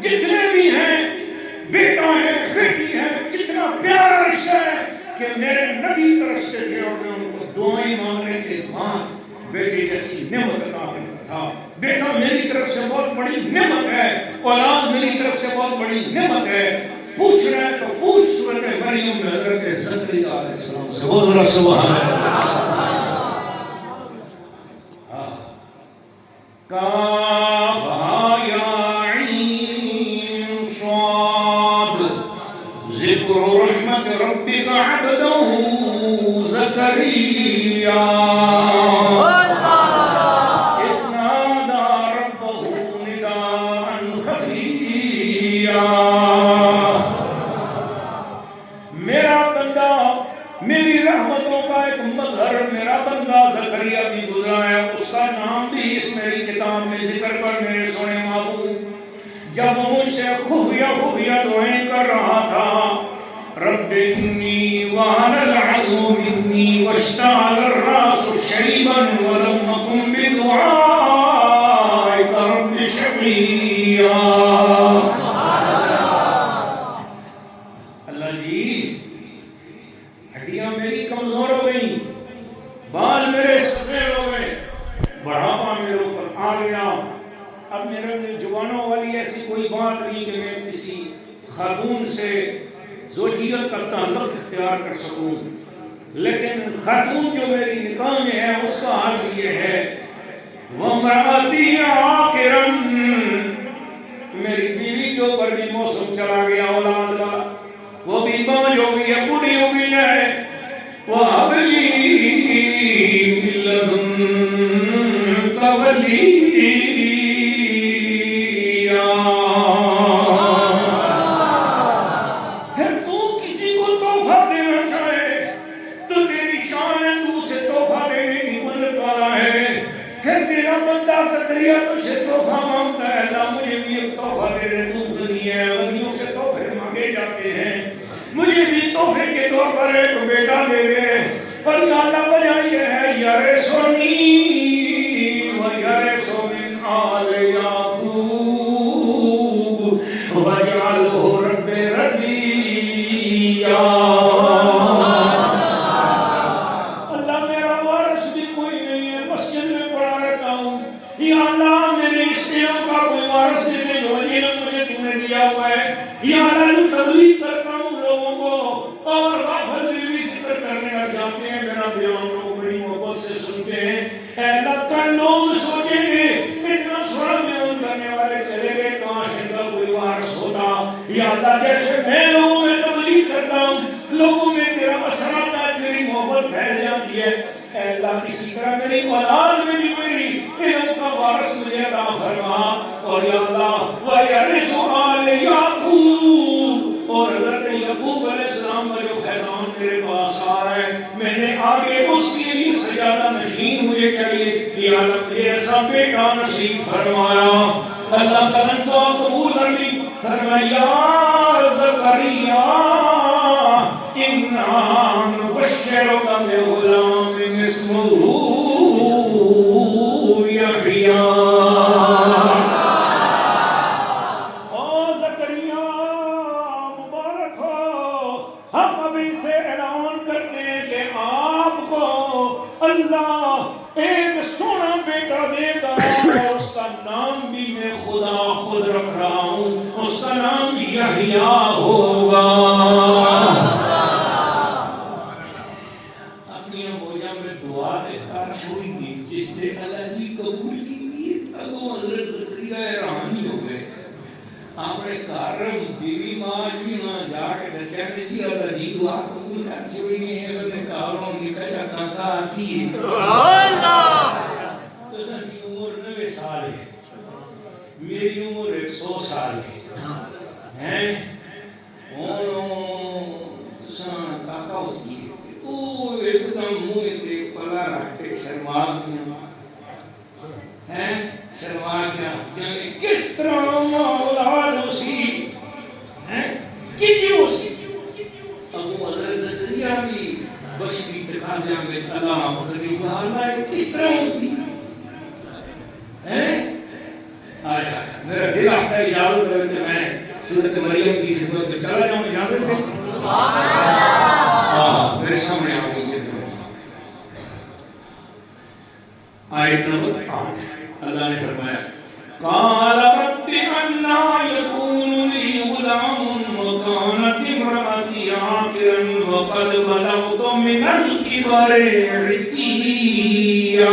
جتنے بھی ہیں، بیٹا ہے بیٹی ہے، جتنا پیارا رشتہ ہے کہ میرے نبی طرف سے تھے اور میں ان کو دعائیں مانگنے کے بعد بیٹے جیسی نعمت عطا کرتا تھا. بیٹا میری طرف سے بہت بڑی نعمت ہے، اولاد میری طرف سے بہت بڑی نعمت ہے. پوچھ رہے ہیں تو پوچھ سورۃ مریم میں حضرت زکریا علیہ السلام سے. وہ ذرا سبحان اللہ. کافہا یا عین صاد ذکر رحمت ربک عبدہ زکریا اذ نادى ربه نداء خفیا. میرا بندہ، میری رحمتوں کا ایک مظہر میرا بندہ زکریا بھی گزرا ہے. اس کا نام بھی اس میری کتاب میں ذکر کر میرے سونے محبوب جب مجھ سے خفیہ دعائیں کر رہا تھا. رب انی وہن العظم منی واشتعل الراس شیبا ولم اکن بدعائک رب شقیا. اللہ جی ہڈیاں میری کمزور ہو گئیں، بال میرے سفید ہو گئے، بڑھاپا میرے اوپر آ گیا. اب میرے جوانوں والی ایسی کوئی بات نہیں کہ میں کسی خاتون سے زوجیت کا تعلق اختیار کر سکوں، لیکن خاتون جو میری نکاح میں ہے اس کا حال یہ ہے وَامْرَأَتِي عَاقِرًا. میری بیوی کے اوپر بھی موسم چلا گیا اولاد کا، وہ بھی بانجھ ہو گئی ہے، بوڑھی ہو گئی ہے. وَهَبْ لِي مِن لَّدُنكَ وَلِيًّا. پھر تو کسی کو تحفہ دینا چاہے تو تیری شان ہے، تو اسے تحفہ دینے کی قدرت والا ہے. پھر تیرا بندہ زکریا تو سے تحفہ مانگتا ہے، اللہ مجھے بھی ایک تحفہ دے دے. تو غنی ہے، غنیوں سے تحفے مانگے جاتے ہیں. مجھے بھی تحفے کے طور پر ایک بیٹا دے دے. پر اللہ وجہ یہ ہے یرثنی ویرث من آل یعقوب واجعلہ رب رضیہ. اللہ میرا وارث بھی کوئی نہیں ہے، مسجد میں پڑھا رہتا ہوں. یا اللہ میرے اس علم کا کوئی وارث دے دے جو علم مجھے تم نے دیا ہوا ہے. یا اللہ جو تبلیغ کرتا ہوں لوگوں کو اور غافل دل بھی ذکر کرنے لگ جاتے ہیں، میرا بیان لوگ بڑی محبت سے سنتے ہیں. اے اللہ کا لوگ سوچیں گے اتنا سوڑا بیان کرنے والے چلے گئے، کاش ان کا کوئی وارث ہوتا. یا اللہ جیسے میں لوگوں میں تبلیغ کرتا ہوں، لوگوں میں تیرا اثر آتا ہے، تیری محبت پھیل جاتی ہے. اے اللہ اسی طرح میری اولاد میں بھی میری علم کا وارث مجھے عطا فرما. اور یا اللہ وَيَرِثُ آلَ یعقوب، اور حضرت یعقوب علیہ السلام کا جو فیضان میرے پاس آ رہا ہے میں نے آگے اس کے لیے سجادہ نشین مجھے چاہیے. یا اللہ مجھے ایسا بیٹا نصیب فرمایا. اللہ تعالیٰ نے دعا قبول کر لی. فرمایا زکریا اِنَّا نُبَشِّرُكَ بِغُلَامٍ اسْمُهُ یحییٰ. اللہ ایک سونا بیٹا دے گا اور اس کا نام بھی میں خدا خود رکھ رہا ہوں، اس کا نام یحییٰ ہوگا. اپنی امویا میں دعا دیکھتا چھوڑی گئی جس نے اللہ جی قبول کی تھی. اب حضرت زکریا گئے روانی ہو گئے اپنے کارم بیوی ماں بھی نہ جا کے دسیا کہ جی اللہ جی دعا قبول کر چھوڑی نہیں ہے انہیں کاروں نکا جا کاکا آسی تو جنہی عمر 90 سال ہے میری عمر 100 سال ہے تساں کاکا اسی او ایک دم منہ تے پلا رکھ کے شرما ہیں شرما گیا یعنی کس طرح اولاد اسی ہیں کیوں اسی ابو حضرت زکریا کی بشری تقاضیاں میں اللہ محمد کی اللہ کس طرح اسی ہیں آیا میرا دل آتا ہے اجازت ہے کہ میں سورۃ مریم کی خدمت میں چلا جاؤں اجازت ہے سبحان اللہ میرے سامنے آ گئی ہے آیت نمبر 8 اللہ نے فرمایا قال رب انا يكون لي غلام وكانت امرأتي عاقرا وقد بلغت من الكبر عتيا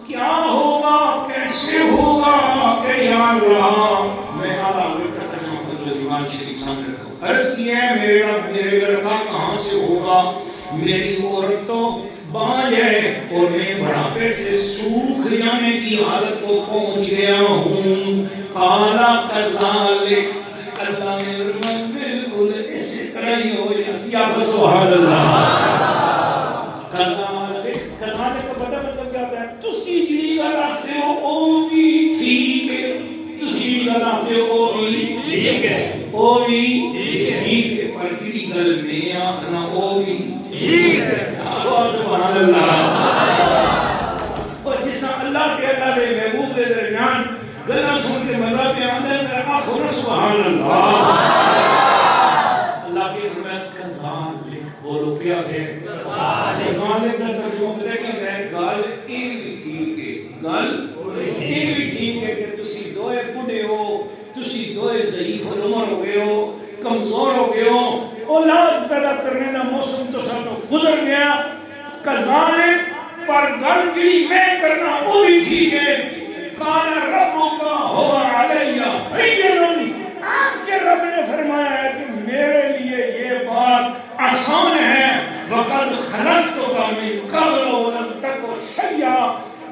کیا ہوگا کیسے ہوگا کہ یا اللہ میں اعلیٰ حضرت کا ترجمہ فضل دیوان شریف سامنے رکھا ہوں عرض کیا ہے میرے رب میرے لڑکا کہاں سے ہوگا میری عورت تو باج ہے اور میں بڑھاپے سے سوکھ جانے کی حالت کو پہنچ گیا ہوں قالا کذالک اللہ نے فرمایا بالکل اسی طرح ہی ہو یا سبحان اللہ کذالک کذالک کا پتہ مطلب کیا ہوتا ہے تسی جڑی گل آختے ہو او بھی ٹھیک ہے تسی جڑی گل آختے ہو او بھی ٹھیک ہے او بھی ٹھیک ہے پر جڑی گل میں آخنا او بھی ٹھیک ہے سبحان اللہ اور جس اللہ کے اللہ دے محبوب دے درمیان گلا سن کے مزہ پہ آندے ہیں آخو سبحان اللہ اللہ کی حرمت کذان لکھ بولو کیا ہے کذان لکھ در ترجمہ بدے کہ میں گال این بھی ٹھیک ہے گال این بھی ٹھیک ہے کہ تسی دوئے بڑھے ہو تسی دوئے ضعیف العمر ہو گئے ہو کمزور ہو گئے ہو اولاد پیدا کرنے دا موسم تو سب تو گزر گیا کذان پر گل جڑی میں کرنا وہ بھی ٹھیک ہے قال ربک هو علی حین آپ کے رب نے فرمایا ہے کہ میرے لیے یہ بات آسان ہے وقد خلقتک من قبل ولم تک شیئا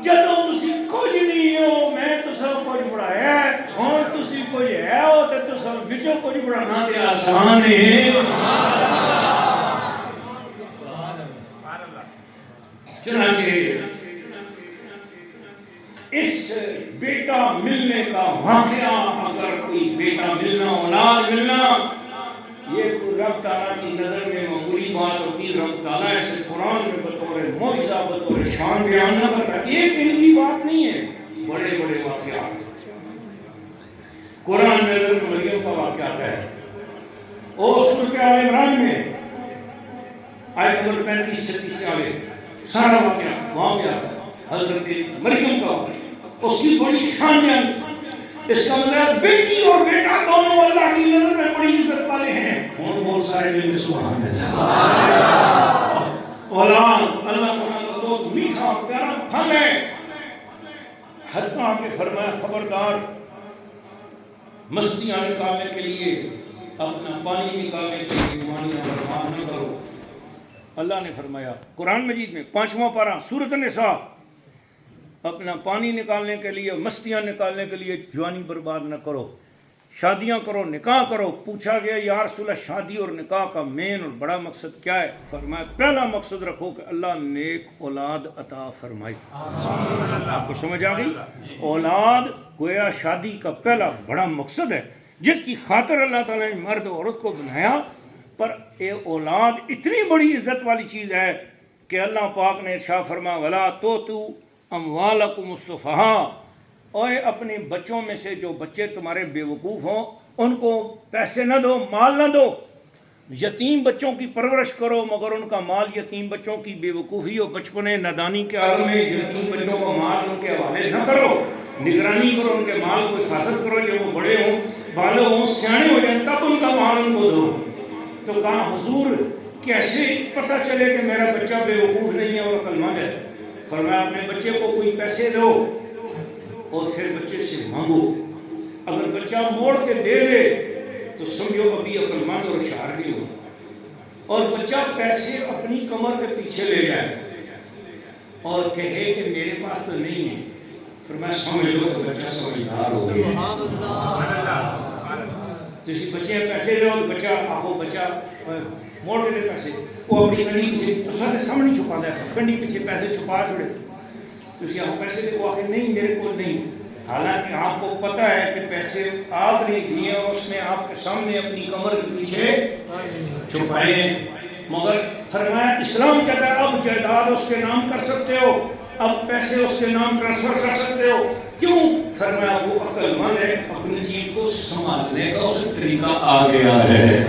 جدوں تسی کچھ نہیں ہو میں تساں کچھ بڑھایا ہے ہن تسی کچھ ہے ہو تے تساں وچوں کچھ بڑھانا تے آسان ہے چنانچہ اس بیٹا ملنے کا واقعہ اگر کوئی بیٹا ملنا اولاد ملنا یہ کوئی رب تعالیٰ کی نظر میں معمولی بات ہوتی رب تعالیٰ اسے قرآن میں بطور معجزہ بطور شان بیان نہ کرتا ایک ان کی بات نہیں ہے بڑے بڑے واقعات قرآن میں حضرت مریم کا واقعہ آتا ہے اور سورۃ آل عمران میں آیت نمبر 35-36 سے آگے سارا واقعہ وہاں پہ آتا ہے حضرت مریم کا واقعہ اس کی بڑی شان بیان اس کا مطلب بیٹی اور بیٹا دونوں اللہ کی نظر میں بڑی عزت والے ہیں اور بہت سارے دل سبحان اللہ اولاد اللہ تعالیٰ کا بہت میٹھا اور پیارا پھل ہے حتیٰ کہ فرمایا خبردار مستیاں نکالنے کے لیے اپنا پانی نکالنے کے لیے جوانیاں برباد نہ کرو اللہ نے فرمایا قرآن مجید میں 5واں پارہ سورۃ النساء اپنا پانی نکالنے کے لیے مستیاں نکالنے کے لیے جوانی برباد نہ کرو شادیاں کرو نکاح کرو پوچھا گیا یا رسول اللہ شادی اور نکاح کا مین اور بڑا مقصد کیا ہے فرمایا پہلا مقصد رکھو کہ اللہ نیک اولاد عطا فرمائے آپ کو سمجھ آ گئی اولاد گویا شادی کا پہلا بڑا مقصد ہے جس کی خاطر اللہ تعالیٰ نے مرد اور عورت کو بنایا پر اے اولاد اتنی بڑی عزت والی چیز ہے کہ اللہ پاک نے ارشاد فرمایا ولا توتو اموالکم السفہاء اور اپنے بچوں میں سے جو بچے تمہارے بے وقوف ہوں ان کو پیسے نہ دو مال نہ دو یتیم بچوں کی پرورش کرو مگر ان کا مال یتیم بچوں کی بے وقوفی اور بچپنے نادانی کے عالم میں یتیم بچوں کو مال ان کے حوالے نہ کرو نگرانی کرو ان کے مال کو حفاظت کرو جب وہ بڑے ہوں بالغ ہوں سیانے ہو جائیں تب ان کا مال ان کو دو تو کہا حضور کیسے پتہ چلے کہ میرا بچہ بیوقوف نہیں ہے اور عقل مند ہے؟ فرمایا اپنے بچے کو کوئی پیسے دو اور پھر بچے سے مانگو، اگر بچہ موڑ کے دے دے تو سمجھو ابھی عقل مند اور ہوشیار نہیں ہو، اور بچہ پیسے اپنی کمر کے پیچھے لے جائے اور کہے کہ میرے پاس تو نہیں ہے، فرمایا سمجھ لو کہ بچہ سمجھدار ہو گیا۔ کسی بچے پیسے دے اور بچہ آخو بچہ موڑ کے دے پیسے، وہ اپنی کنڈی پیچھے تو سارے سامنے چھپا دے، کنڈی پیچھے پیسے چھپا چھوڑے، تو آپ پیسے دے، وہ آخر نہیں میرے کو نہیں، حالانکہ آپ کو پتہ ہے کہ پیسے آپ نے دیے اور اس نے آپ کے سامنے اپنی کمر کے پیچھے چھپائے ہیں، مگر فرمایا اسلام کہتا ہے اب جائیداد اس کے نام کر سکتے ہو، اب پیسے اس کے نام ٹرانسفر کر سکتے ہو، کیوں؟ فرمایا وہ عقل مند ہے، اپنی چیز کو سنبھالنے کا اس طریقہ آ گیا ہے۔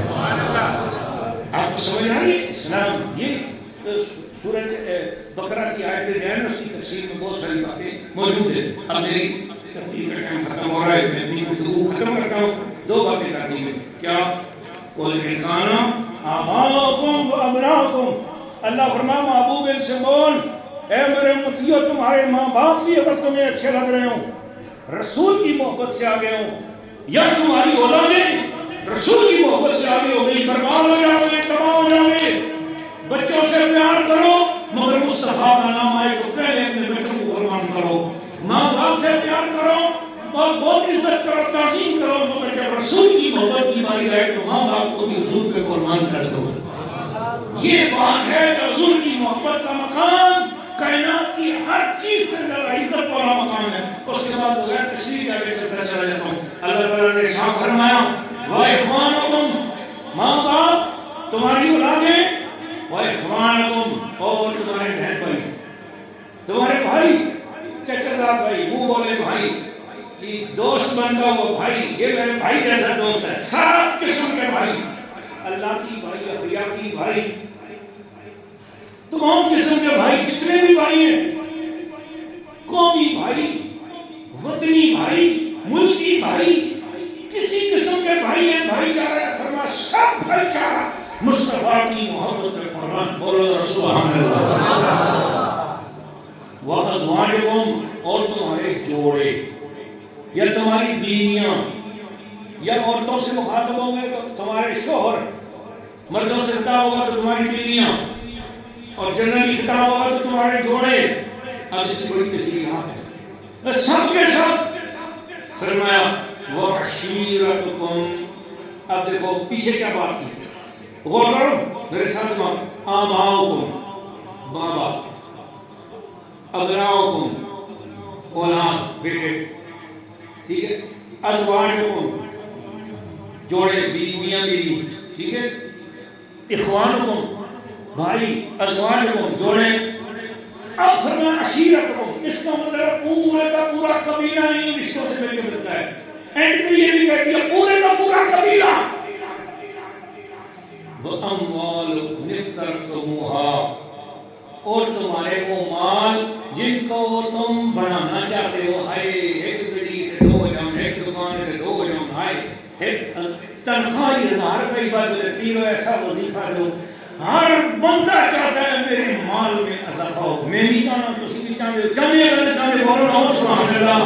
آپ کو سمجھ آ رہی ہے؟ اسلام یہ سورۃ بقرہ کی آیت دین اس کی تفسیر میں بہت ساری باتیں موجود ہیں۔ اب میری تقریر کا ٹائم ختم ہو رہا ہے، میں اپنی گفتگو ختم کرتا ہوں، دو باتیں کرنی ہیں۔ کیا؟ قُلْ إِنْ كَانَ آبَاؤُكُمْ وَأَبْنَاؤُكُمْ، اللہ فرمایا محبوب ان سے بول، اے میرے امتیو تمہارے ماں باپ بھی اگر تمہیں اچھے لگ رہے ہوں، رسول کی محبت سے آگے ہوں، یا تمہاری اولادیں رسول کی محبت سے آگے ہو گئی، برباد ہو جاؤ گے، تباہ ہو جاؤ گے، بچوں سے پیار کرو مگر مصطفیٰ کا نام آئے تو پہلے اپنے بچوں کو قربان کرو، ماں باپ سے پیار کرو اور بہت عزت کرو، تعظیم کرو، مگر جب رسول کی محبت کی باری آئے تو ماں باپ کو بھی حضور پہ قربان کر دو۔ یہ بات ہے کہ حضور کی محبت کا مقام کائنات کی ہر چیز سے زیادہ عزت والا مقام ہے۔ اس کے بعد بغیر تشریح کے آگے چلتا چلا جاتا ہوں۔ اللہ تعالیٰ نے ارشاد فرمایا وَإِخْوَانُكُمْ، ماں باپ تمہاری اولادیں، وَإِخْوَانُكُمْ، اور تمہارے بہن بھائی، تمہارے بھائی، چچا صاحب بھائی، وہ بولے بھائی، یہ دوست بن کا وہ بھائی، یہ میرے بھائی جیسا دوست ہے، سات قسم کے بھائی، اللہ کی بھائی، افریقی بھائی، تمام قسم کے بھائی، جتنے بھی بھائی ہیں، قومی بھائی، وطنی بھائی، ملکی بھائی، کسی قسم کے بھائی ہیں، بھائی چارہ فرما سب بھائی چارہ مصطفیٰ کی محبت میں قربان، بولو سبحان اللہ۔ وَأَزْوَاجُكُمْ، اور تمہارے جوڑے یا تمہاری بیویاں، یا عورتوں سے مخاطب ہوں گے تو تمہارے شوہر، مردوں سے خطاب ہوگا تو تمہاری بیویاں، اور جنرلی خطاب ہوگا تو تمہارے جوڑے۔ اب اس کی بڑی تفصیلات ہیں، سب کے سب فرمایا وَعَشِيرَتُكُمْ۔ اب دیکھو پیچھے کیا بات کی، غور کرو میرے ساتھ، آباؤکم، ماں باپ، ابناؤکم، اولاد بیٹے، ٹھیک ہے، ازواجکم، جوڑے میاں بیوی، ٹھیک ہے، اخوانکم، بھائی، ازواجکم، جوڑے، اب فرمایا عشیرتکم، اس کا مطلب پورے کا پورا قبیلہ ان رشتوں سے مل کے ملتا ہے، اینڈ میں یہ بھی کہہ دیا پورے کا پورا قبیلہ، وَأَمْوَالُكُمْ اقْتَرَفْتُمُوهَا، اور تمہارے وہ مال جن کو تم بڑھانا چاہتے ہو، ہائے ایک گڑی تے دو جان، ایک دکان تے دو جان، ہائے ایک تنخواہ 1000 روپے بعد لیتی ہو، ایسا وظیفہ دو، ہر بندہ چاہتا ہے میرے مال میں اضافہ ہو، میں نہیں چاہنا، تسی بھی چاہتے ہو، چاہنے اگر چاہتے بولو سبحان اللہ۔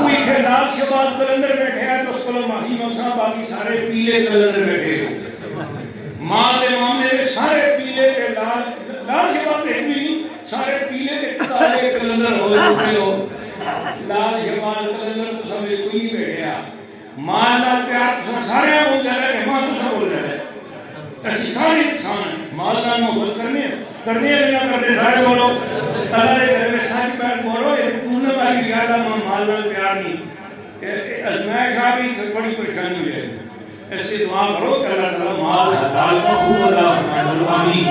کوئی تھے لال شہباز قلندر بیٹھے ہیں تو اس کو ماہی مقصد، باقی سارے پیلے قلندر بیٹھے ہیں، مال دے معاملے میں سارے پیلے کے لال شہباز ایک بھی نہیں، سارے پیلے کے کالے قلندر ہو جاتے ہو، لال شہباز قلندر تو سمجھے کوئی نہیں بیٹھے ہیں، مال دا پیار سارے بول جاتا ہے کہ ماں تو سب بول جاتا ہے، ایسی سارے انسان ہیں، مال دا محبت کرنے ہیں نہ کرتے سارے بولو، اللہ کے گھر میں سچ بیٹھ بولو، یہ پورنا والی بیادہ مال دا پیار نہیں، ازمائش آ بھی بڑی پریشانی ہو جائے گی، اس لیے دعا کرو کہ اللہ تعالیٰ مال حلال کا خوب اللہ فرمائے، بولو آمین۔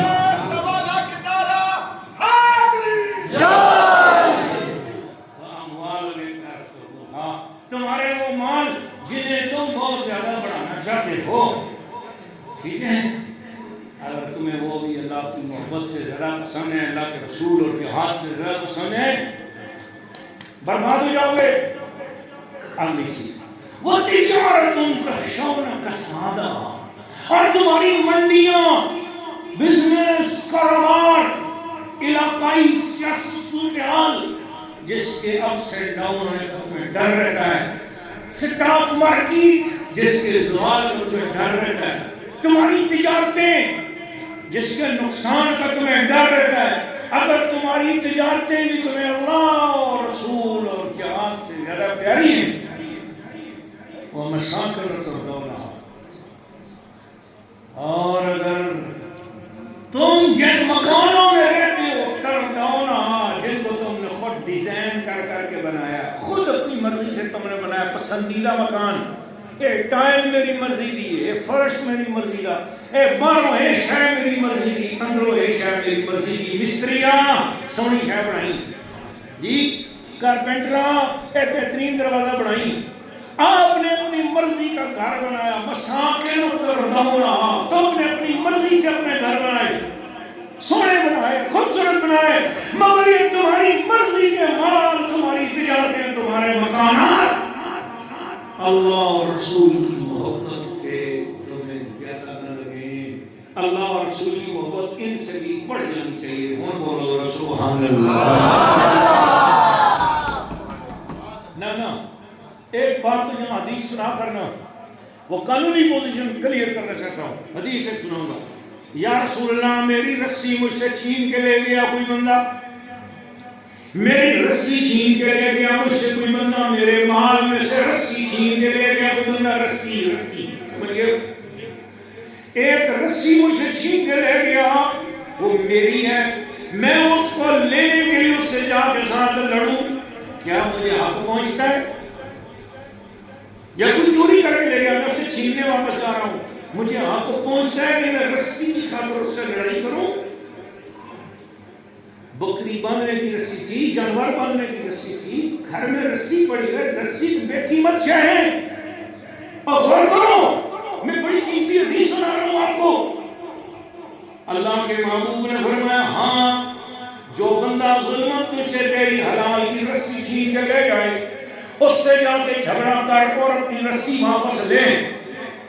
تمہارے وہ مال جنہیں تم بہت زیادہ بڑھانا چاہتے ہو، ٹھیک ہے، اگر تمہیں وہ بھی اللہ کی محبت سے زیادہ پسند ہے، اللہ کے رسول اور جہاد سے زیادہ پسند ہے، برباد ہو جاؤ گے۔ اگلی چیز وَتِجَارَةٌ تَخْشَوْنَ كَسَادَهَا، اور تمہاری منڈیاں بزنس، کاروبار، علاقائی سیاسی صورتحال جس کے اپس اینڈ ڈاؤن ہونے کا تمہیں ڈر رہتا ہے، سٹاک مارکیٹ جس کے زوال کا تمہیں ڈر رہتا ہے، تمہاری تجارتیں جس کے نقصان کا تمہیں ڈر رہتا ہے. اگر تمہاری تجارتیں بھی تمہیں اللہ اور رسول اور جہاد سے زیادہ پیاری ہیں، وہ مساکر تردونہا، اور اگر تم جن مکانوں میں رہتے ہو تردونہا، جن کو تم نے خود ڈیزائن کر کر کے بنایا، خود اپنی مرضی سے تم نے بنایا، پسندیدہ مکان، اے ٹائل میری مرضی دی، اے فرش میری مرضی دا، اے باہروں اے شے میری مرضی دی، اندروں اے شے میری مرضی دی، مستریاں سونی شے بنائی جی، کارپینٹراں اے بہترین دروازہ بنائی، آپ نے اپنی مرضی کا گھر بنایا. مساکن تردونہا، تم نے اپنی مرضی سے اپنے گھر بنائے، سونے بنائے، خوبصورت بنائے، مگر یہ تمہاری مرضی کے مال، تمہاری تجارتیں، تمہارے مکانات اللہ اور رسول کی محبت سے تمہیں زیادہ نہ لگیں. اللہ اور رسول کی محبت ان سے بھی بڑھ جانی چاہیے. ہوں بولو سبحان اللہ. نہ ایک بات تو یہاں حدیث سنا کرنا، وہ قانونی پوزیشن کلیئر کرنا چاہتا ہوں. حدیث ایک سناؤں گا. یا رسول اللہ میری رسی مجھ سے چھین کے لے گیا کوئی بندہ، میری رسی چھین کے لے گیا مجھ سے کوئی بندہ، میرے مال میں سے رسی چھین کے لے گیا کوئی بندہ. رسی سمجھئے، ایک رسی مجھ سے چھین کے لے گیا، وہ میری ہے، میں اس کو لینے کے لیے اس سے جا کے ساتھ لڑوں، کیا مجھے حق پہنچتا ہے؟ یا کوئی چوری کر کے لے گیا، میں اسے چھیننے واپس جا رہا ہوں، مجھے حق پہنچتا ہے کہ میں رسی کی خاطر اس سے لڑائی کروں؟ بکری باندھنے کی رسی تھی، جانور باندھنے کی رسی تھی، گھر میں رسی پڑی ہے، رسی بے قیمت شے ہے. اور غور کرو، میں بڑی قیمتی حدیث سنا رہا ہوں آپ کو. اللہ کے محبوب نے فرمایا ہاں، جو بندہ ظلمت تجھ سے تیری حلال کی رسی چھین کے لے جائے، اس سے جا کے جھگڑا کر اور اپنی رسی واپس لے.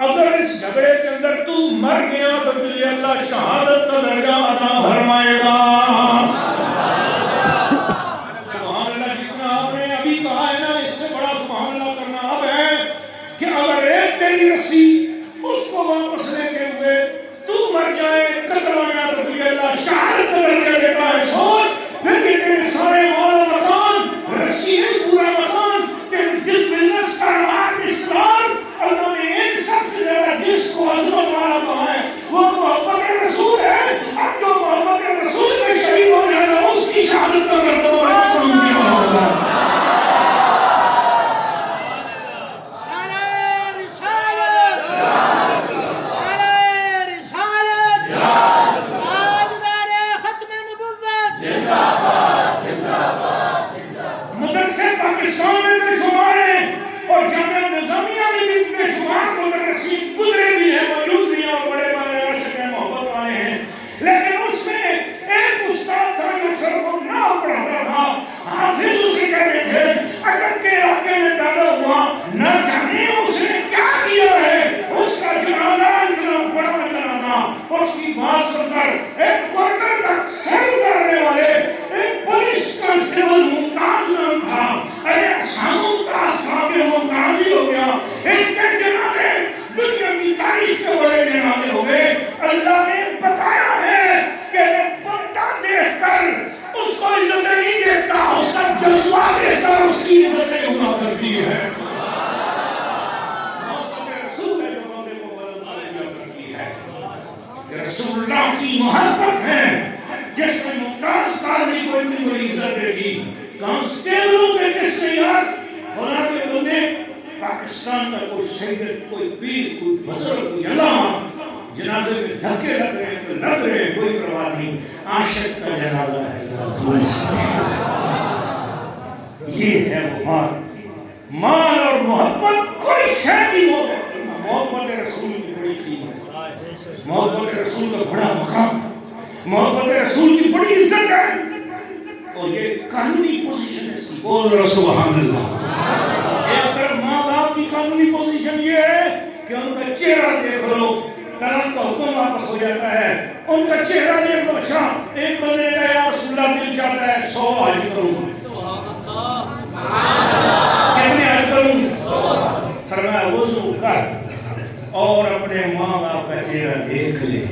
اگر اس جھگڑے کے اندر تو مر گیا تو تجھے اللہ شہادت کا درجہ عطا فرمائے گا. سبحان اللہ. جتنا آپ نے ابھی کہا ہے نا، اس سے بڑا سبحان اللہ کرنا اب ہے کہ اگر ایک تیری رسی اس کو واپس لے کے ہوئے تو مر جائے، قتل ہو گیا، تو تجھے اللہ شہادت کا درجہ دیتا ہے. سوچ پھر کہ تیرے سارے مال و مکان، رسی نہیں پورا مکان، تیرے جس بزنس کاروبار رشتہدار، اللہ نے ایک سب سے زیادہ جس کو عظمت والا کہا ہے وہ محبت رسول ہے. اب جو محبت رسول میں شہید ہو جائے گا اس کی شہادت کا مرتبہ رسول اللہ کی محبت ہے جس میں ممتاز قاضی کو اتنی بڑی عزت دے گی، کانسٹیبلوں کے کس نے یار خدا کے بندے، پاکستان کا کوئی سید، کوئی پیر، کوئی بزرگ، کوئی علامہ جنازے میں دھکے لگ رہے ہیں، لگ رہے ہیں، کوئی پرواہ نہیں، عاشق کا جنازہ ہے. یہ ہے وہ بات. مال اور محبت کوئی شے کی محبت رسول کی بڑی قیمت، محبت رسول کا بڑا مقام، محبت رسول کی بڑی عزت ہے. اور یہ قانونی پوزیشن ہے. بول رہا سبحان اللہ. ایک طرف ماں باپ کی قانونی پوزیشن یہ ہے کہ ان کا چہرہ دیکھ لو، طلاق کا حکم واپس ہو جاتا ہے. ان کا چہرہ دیکھ لو. اچھا ایک بندے نے کہا یا رسول اللہ دل چاہتا ہے 100 حج کروں. کتنے حج کروں؟ فرمایا وضو کر اور اپنے ماں باپ کا چہرہ دیکھ لے,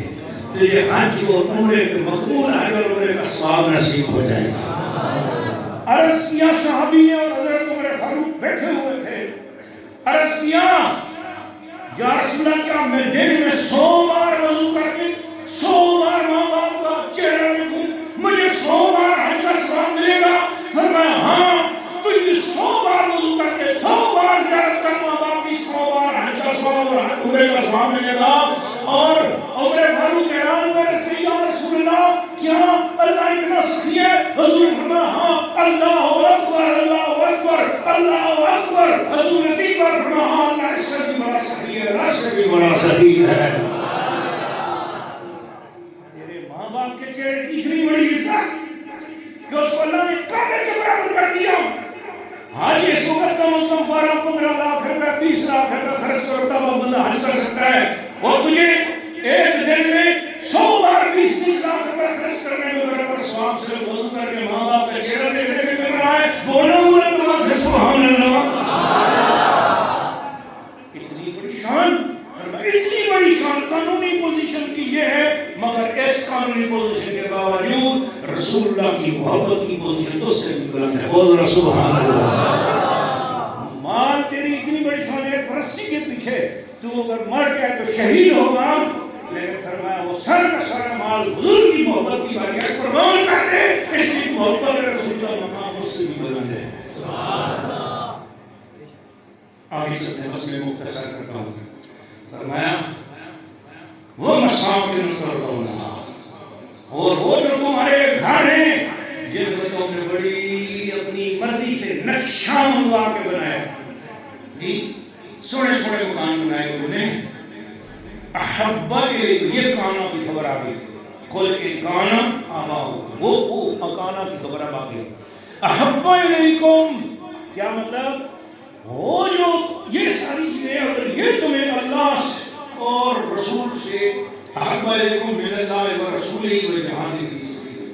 تجھے حج اور عمرے کے مقبول حج اور عمرے کا ثواب نصیب ہو جائے گا. عرض کیا صحابی نے, اور حضرت عمر فاروق بیٹھے ہوئے تھے. عرض کیا یا رسول اللہ کیا میں دن میں 100 بار وضو کر کے 100 بار ماں باپ کا چہرہ دیکھوں, مجھے 100 بار حج کا ثواب ملے گا؟ فرمایا ہاں, تجھے 100 بار وضو کر کے 100 بار زیارت کر ماں باپ کی 100 بار حج کا ثواب اور عمرے کا ثواب ملے گا. اور عمر فاروق حیران ہوئے سے یا رسول اللہ کیا اللہ اتنا سخی ہے؟ حضور فرمایا ہاں, اللہ اکبر اللہ اکبر اللہ اکبر. حضور نے 3 بار فرمایا ہاں اللہ اس سے بھی بڑا سخی ہے, اللہ سے بھی بڑا سخی ہے. تیرے ماں باپ کے چہرے کی اتنی بڑی عزت کہ اس کو اللہ نے کعبے کے برابر کر دیا. حج اس وقت کم از کم 12-15 لاکھ روپے 20 لاکھ روپے خرچ کرتا ہوا بندہ حج کر سکتا ہے, اور تجھے ایک دن میں 100 بار 20-30 لاکھ روپے خرچ کرنے میں برابر ثواب سے وضو کر کے ماں باپ کا چہرہ دیکھنے میں مل رہا ہے. بولو اللہ سے سبحان اللہ. اتنی بڑی شان, اتنی بڑی شان قانونی پوزیشن کی یہ ہے, مگر اس قانونی پوزیشن کے باوجود رسول اللہ کی محبت کی پوزیشن اس سے بھی بلند ہے. بول رہا سبحان اللہ. مال تیری اتنی بڑی شان ہے, رسی کے پیچھے تو اگر مر گیا تو شہید ہوگا, لیکن فرمایا وہ سر کا سارا مال حضور کی محبت کی بارگاہ میں قربان کر دے, اس کی محبت رسول اللہ مقام اس سے بھی بلند ہے. آگے چلتے بس میں مختصر کرتا ہوں. فرمایا وہ مساکن ترضونہا, اور وہ جو تمہارے گھر ہیں جن کو تم نے بڑی اپنی مرضی سے نقشہ منگوا کے بنایا, جی سونے سونے مکان بنائے انہوں نے. احب الیکم, یہ کانا کی خبر آ گئی. قل ان کانا آباؤکم, وہ کانا کی خبر اب آ گئی. احب الیکم کیا مطلب؟ وہ جو یہ ساری چیزیں اگر یہ تمہیں اللہ اور رسول سے, احب الیکم من اللہ و رسولہ و جہاد فی سبیلہ,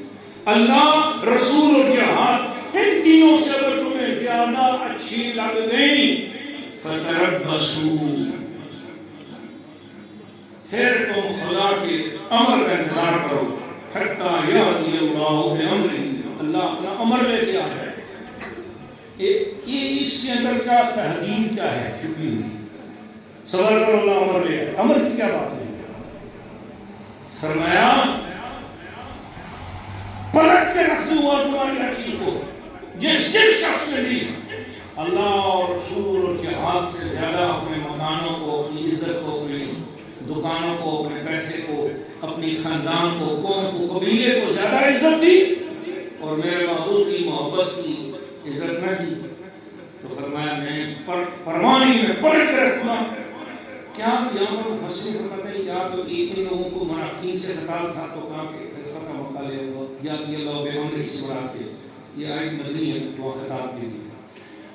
اللہ رسول اور جہاد ان تینوں سے اگر تمہیں زیادہ اچھی لگ گئی, فتربصوا, پھر تم خدا کے امر کا انتظار کرو, حتی یأتی اللہ بامرہ, اللہ اپنا امر لے کے آ جائے. یہ اس کے اندر کا تحدید کیا ہے چھپی ہوئی؟ صبر کرو اللہ امر لے آئے, امر کی کیا بات ہے؟ فرمایا پلٹ کے رکھ دوں تمہاری ہر چیز کو. جس شخص نے بھی اللہ اور رسول اور جہاد سے زیادہ اپنے مکانوں کو, اپنی عزت کو, اپنی دکانوں کو, اپنے پیسے کو, اپنی خاندان کو, قوم کو, قبیلے کو زیادہ عزت دی اور میرے معبود کی محبت کی عزت نہ کی, تو فرمایا میں پروانی میں پلٹ کے رکھوں گا. کیا یہاں پر مفسرین فرماتے ہیں یا تو ان لوگوں کو منافقین سے خطاب تھا, تو کہا کہ فتح مکہ لے ہوا یا کہ اللہ بامرہ سے مراد تھے, یہ آیت مدنی ہے تو خطاب دی گئی.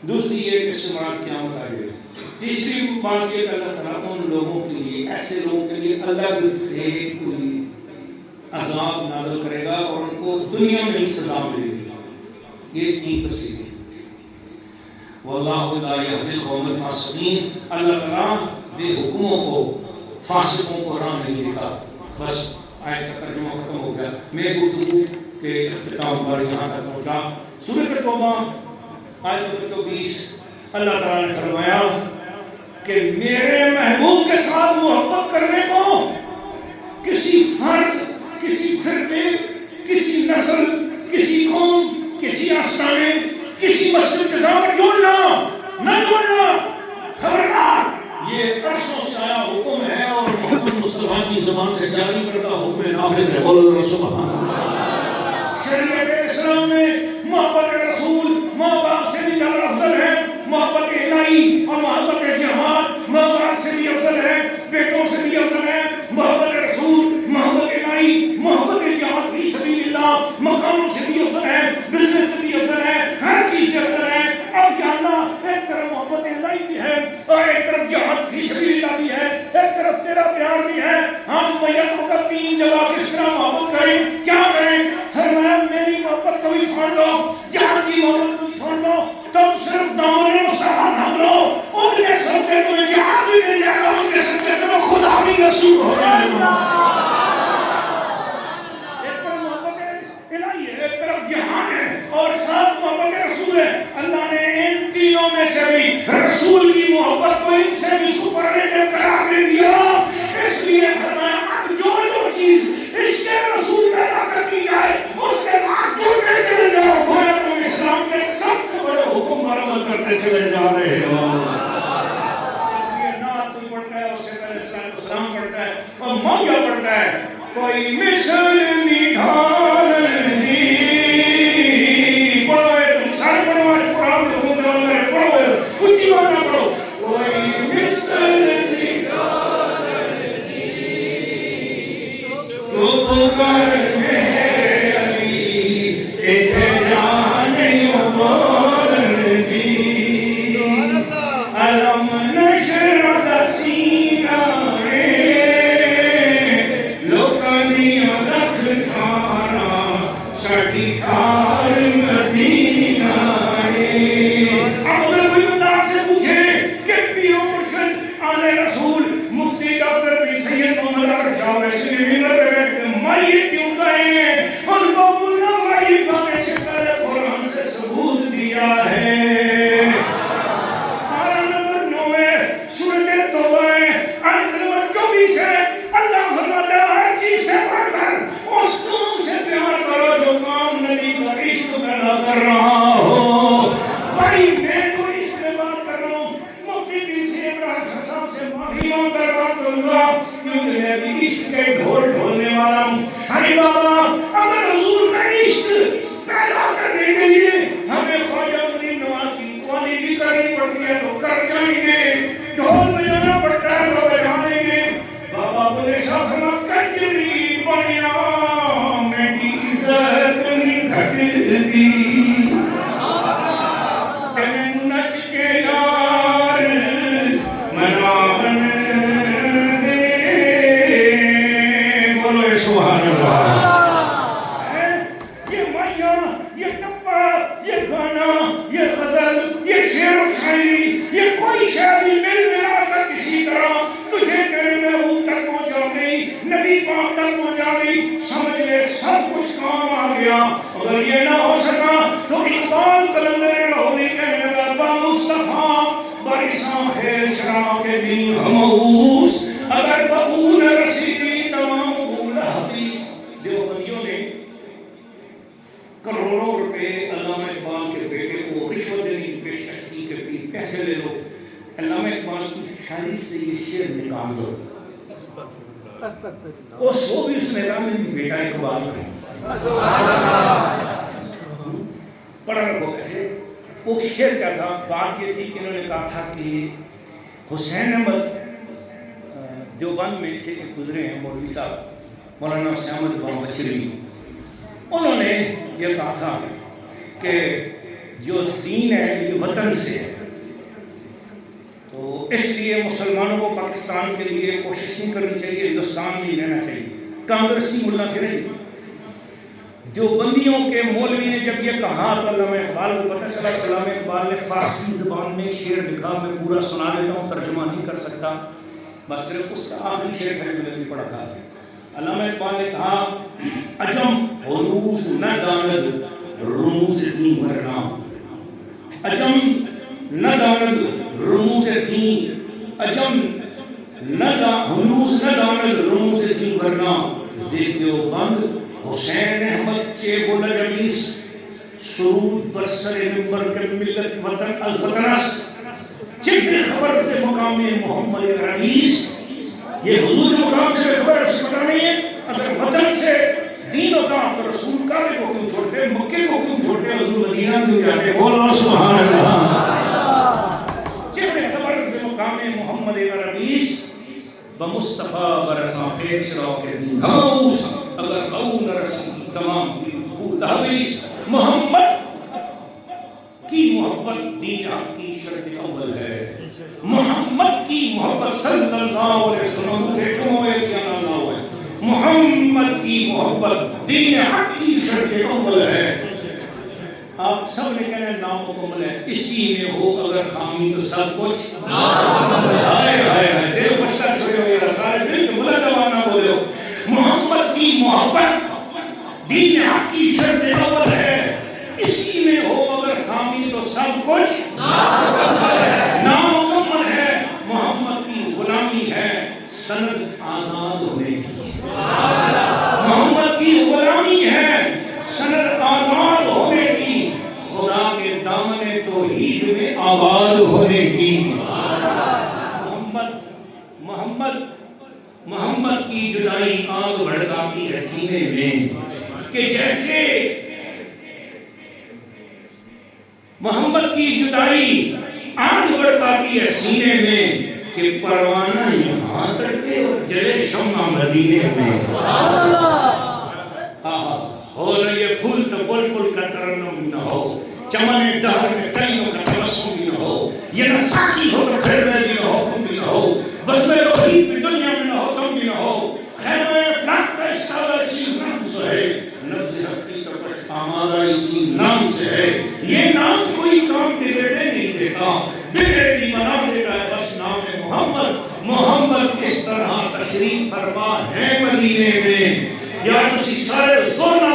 دوسری یہ کہ اس سے مراد قیامت آ گئی. تیسری بات یہ کہ اللہ تعالیٰ ان لوگوں کے لیے, ایسے لوگوں کے لیے الگ سے کوئی عذاب نازل کرے گا اور ان کو دنیا میں ہی سزا ملے گی. یہ 3 تفسیریں. واللہ لا یہدی القوم الفاسقین, اللہ تعالیٰ بے حکموں کو, فاسقوں کو راہ نہیں دیتا. بس آیت کا ترجمہ ختم ہو گیا. میں گفتگو کے اختتام پر یہاں تک پہنچا. سورۃ توبہ آیت نمبر 24 اللہ تعالیٰ نے فرمایا کہ میرے محبوب کے ساتھ محبت کرنے کو کسی فرد, کسی فرقے, کسی نسل, کسی قوم, کسی آستانے, کسی مسجد کے ساتھ جوڑنا نہ جوڑنا. خبردار, یہ عرشوں سے آیا حکم ہے اور محمد مصطفیٰ کی زبان سے جاری کردہ حکم نافذ ہے. بولو سبحان اللہ. شریعت اسلام میں محبت رسول ماں باپ سے بھی زیادہ افضل ہے, محبت الہی اور محبت جہاد ماں باپ سے بھی افضل ہے, بیٹوں سے بھی افضل ہے. محبت رسول, محبت الہی, محبت جہاد فی سبیل اللہ مقاموں سے بھی افضل ہے, بزنس سے بھی افضل ہے, ہر چیز سے افضل ہے. اب یا اللہ ایک طرف محبت الہی بھی ہے اور ایک طرف جہاد فی سبیل اللہ بھی ہے, ایک طرف تیرا پیار بھی ہے, جب آپ کس طرح محبت کریں کیا کریں؟ فرمایا میری محبت کو بھی چھوڑ دو، جہاں کی محبت کو چھوڑ دو، تم صرف دامن مصطفیٰ تھام لو، ان کے صدقے تمہیں جہاں بھی مل جائے گا، ان کے صدقے تمہیں خدا بھی نصیب ہو جائے گا۔ ایک طرف محبت الہی ہے، ایک طرف جہان ہے، اور ساتھ محبت رسول ہے۔ اللہ نے ان تینوں میں سے بھی رسول کی محبت کو ان سے بھی سپرلیٹو قرار دے دیا، اس لیے فرمایا اب جو چیز عشق رسول پیدا کرتی جائے اس کے ساتھ جڑتے چلے جاؤ، گویا تم اسلام کے سب سے بڑے حکم پر عمل کرتے چلے جا رہے ہو۔ یہ نعت کوئی پڑھتا ہے، اس سے پہلے السلام پڑھتا ہے اور مولا پڑھتا ہے، کوئی مثل نڈھال دی، پڑھو تم سارے پڑھو، قرآن میں حکم ہے، پڑھو اچھی بات نہ پڑھو، کوئی مثل کر میرے علی اتھے جانے بولن دی، علم نشر دا سینہ لوکاں دیاں لکھ ٹھارا ساڈی ٹھار مدینہ اب اگر کوئی بندہ آپ سے پوچھے کہ پیر و مرشد آل رسول مفتی ڈاکٹر پیر سید محمد اکرم شاہ ویسی نے ممبر پہ بیٹھ کے مائی کیوں کہے ہیں، ان کو بولنا مائی پانے سے پہلے قرآن سے ثبوت دیا ہے۔ پارہ نمبر 9 ہے، سورۃ توبہ ہے، آیت نمبر 24 ہے، اللہ فرماتا ہے ہر چیز سے بڑھ کر اس کام سے پیار کرو جو کام نبی کا عشق پیدا کر رہا ہو۔ بھائی میں تو عشق میں بات کر رہا ہوں، مفتی پیر سید ابراہیم صاحب سے معافی مانگ کر بات کروں گا، کیونکہ میں بھی عشق کے ڈھول ڈھولنے والا ہوں۔ ہری بابا اگر حضور کا عشق پیدا کرنے کے لیے ہمیں خواجہ مدین نواز کی قوالی بھی کرنی پڑتی ہے تو کر جائیں گے، ڈھول بجانا پڑتا ہے تو بجائیں گے۔ بابا بولے شاہ فرما کجری بنیا میری عزت نہیں گھٹ دی، تمہیں نچ کے یار مناون دے، بولو سبحان اللہ۔ یہ مائیا، یہ ٹپا، یہ گانا، یہ غزل، یہ شعر و شاعری، یہ کوئی شعر بھی مل ملا کر کسی طرح تجھے تیرے محبوب تک پہنچا گئی، نبی پاک تک پہنچا گئی، سمجھ لے سب کچھ کام آ گیا۔ اگر یہ نہ ہو سکا تو اقبال قلندر لاہوری کہنے لگا با مصطفیٰ برساں خیر شرا کے دین ہموس، اگر بقول رسیدی تمام قول حدیث۔ دیوبندیوں نے کروڑوں روپے علامہ اقبال کے بیٹے کو رشوت دینے کی پیشکش کی کہ پیر پیسے لے لو، علامہ اقبال کی شاعری سے یہ شعر نکال دو، وہ بھی اس نے کہا میری بیٹا اقبال ہے، پڑھا رکھو ایسے۔ وہ شعر کیا تھا؟ بات یہ تھی کہ انہوں نے کہا تھا کہ حسین احمد دیوبند میں سے گزرے ہیں مولوی صاحب مولانا حسین احمد بامبچری، انہوں نے یہ کہا تھا کہ جو دین ہے یہ وطن سے ہے، تو اس لیے مسلمانوں کو پاکستان کے لیے کوشش نہیں کرنی چاہیے، ہندوستان میں ہی رہنا چاہیے۔ کانگریسی ملا تھے نہیں، دیوبندیوں کے مولوی نے جب یہ کہا تو علامہ اقبال کو پتہ چلا کہ علامہ اقبال نے فارسی زبان میں شعر لکھا، میں پورا سنا دیتا ہوں، ترجمہ نہیں کر سکتا، بس صرف اس کا آخری شعر ہے جو میں نے پڑھا تھا۔ علامہ اقبال نے کہا عجم حروف نہ داند رموز تھی ورنہ، عجم نہ داند رموز تھی، عجم حروف نہ داند رموز تھی ورنہ، زید دیوبند حسین احمد چیب و نجمیس سرود برسر ممبر کے ملت وطن از وطن است، چک خبر سے مقام محمد رئیس۔ یہ حضور کے مقام سے خبر اسے پتہ نہیں ہے، اگر وطن سے دین ہوتا تو رسول کعبے کو کیوں چھوڑتے، مکے کو کیوں چھوڑتے، حضور مدینہ کیوں جاتے؟ بولو سبحان اللہ۔ چک خبر سے مقام محمد رئیس بمصطفیٰ برساں خیر شراء کے دین ہموس، اگر او نرسی تمام قبول حدیث۔ محمد کی محبت دین حق کی شرط اول ہے، محمد کی محبت صلی اللہ علیہ وسلم تھے چموئے کیا نہ ہوئے محمد محمد کی محبت دین حق کی شرط اول ہے. آپ سب نے کہنا نامکمل ہے، اسی میں ہو اگر خامی تو سب کچھ نامکمل ہے. ہائے ہائے ہائے دل خوشا چھوڑے ہو یار سارے دل کے بلند آواز نہ بولو. محمد کی محبت دین حق کی شرط اول ہے، اسی میں ہو اگر خامی تو سب کچھ نامکمل ہے. نامکمل ہے. محمد کی غلامی ہے سند آزاد ہونے کی. محمد کی غلامی ہے سند آزاد ہونے کی، خدا کے دامن توحید میں آباد ہونے کی. محمد کی جدائی آگ بھڑکاتی ہے سینے میں کہ جیسے محمد کی جدائی آگ بھڑکاتی ہے سینے میں کہ پروانہ یہاں تڑپے اور جلے شمع مدینے میں. ہو رہی ہے پھول تو بلبل کا ترنم نہ ہو، چمن دہر میں کلیوں کا تبسم بھی نہ ہو، یہ نہ ساقی ہو تو پھر میں بھی نہ ہو، خم بھی نہ ہو، بس میں روحی بھی دنیا میں نہ ہو، تم بھی نہ ہو. خیر میں افلاق کا استعادہ اسی نام سے ہے، نفس ہستی کا کش آمادہ اسی نام سے ہے. یہ نام کوئی کام بگڑنے نہیں دیتا، بگڑے بھی بنا دیتا ہے بس نام محمد. محمد اس طرح تشریف فرما ہے مدینے میں. یا تسی سارے زور نہ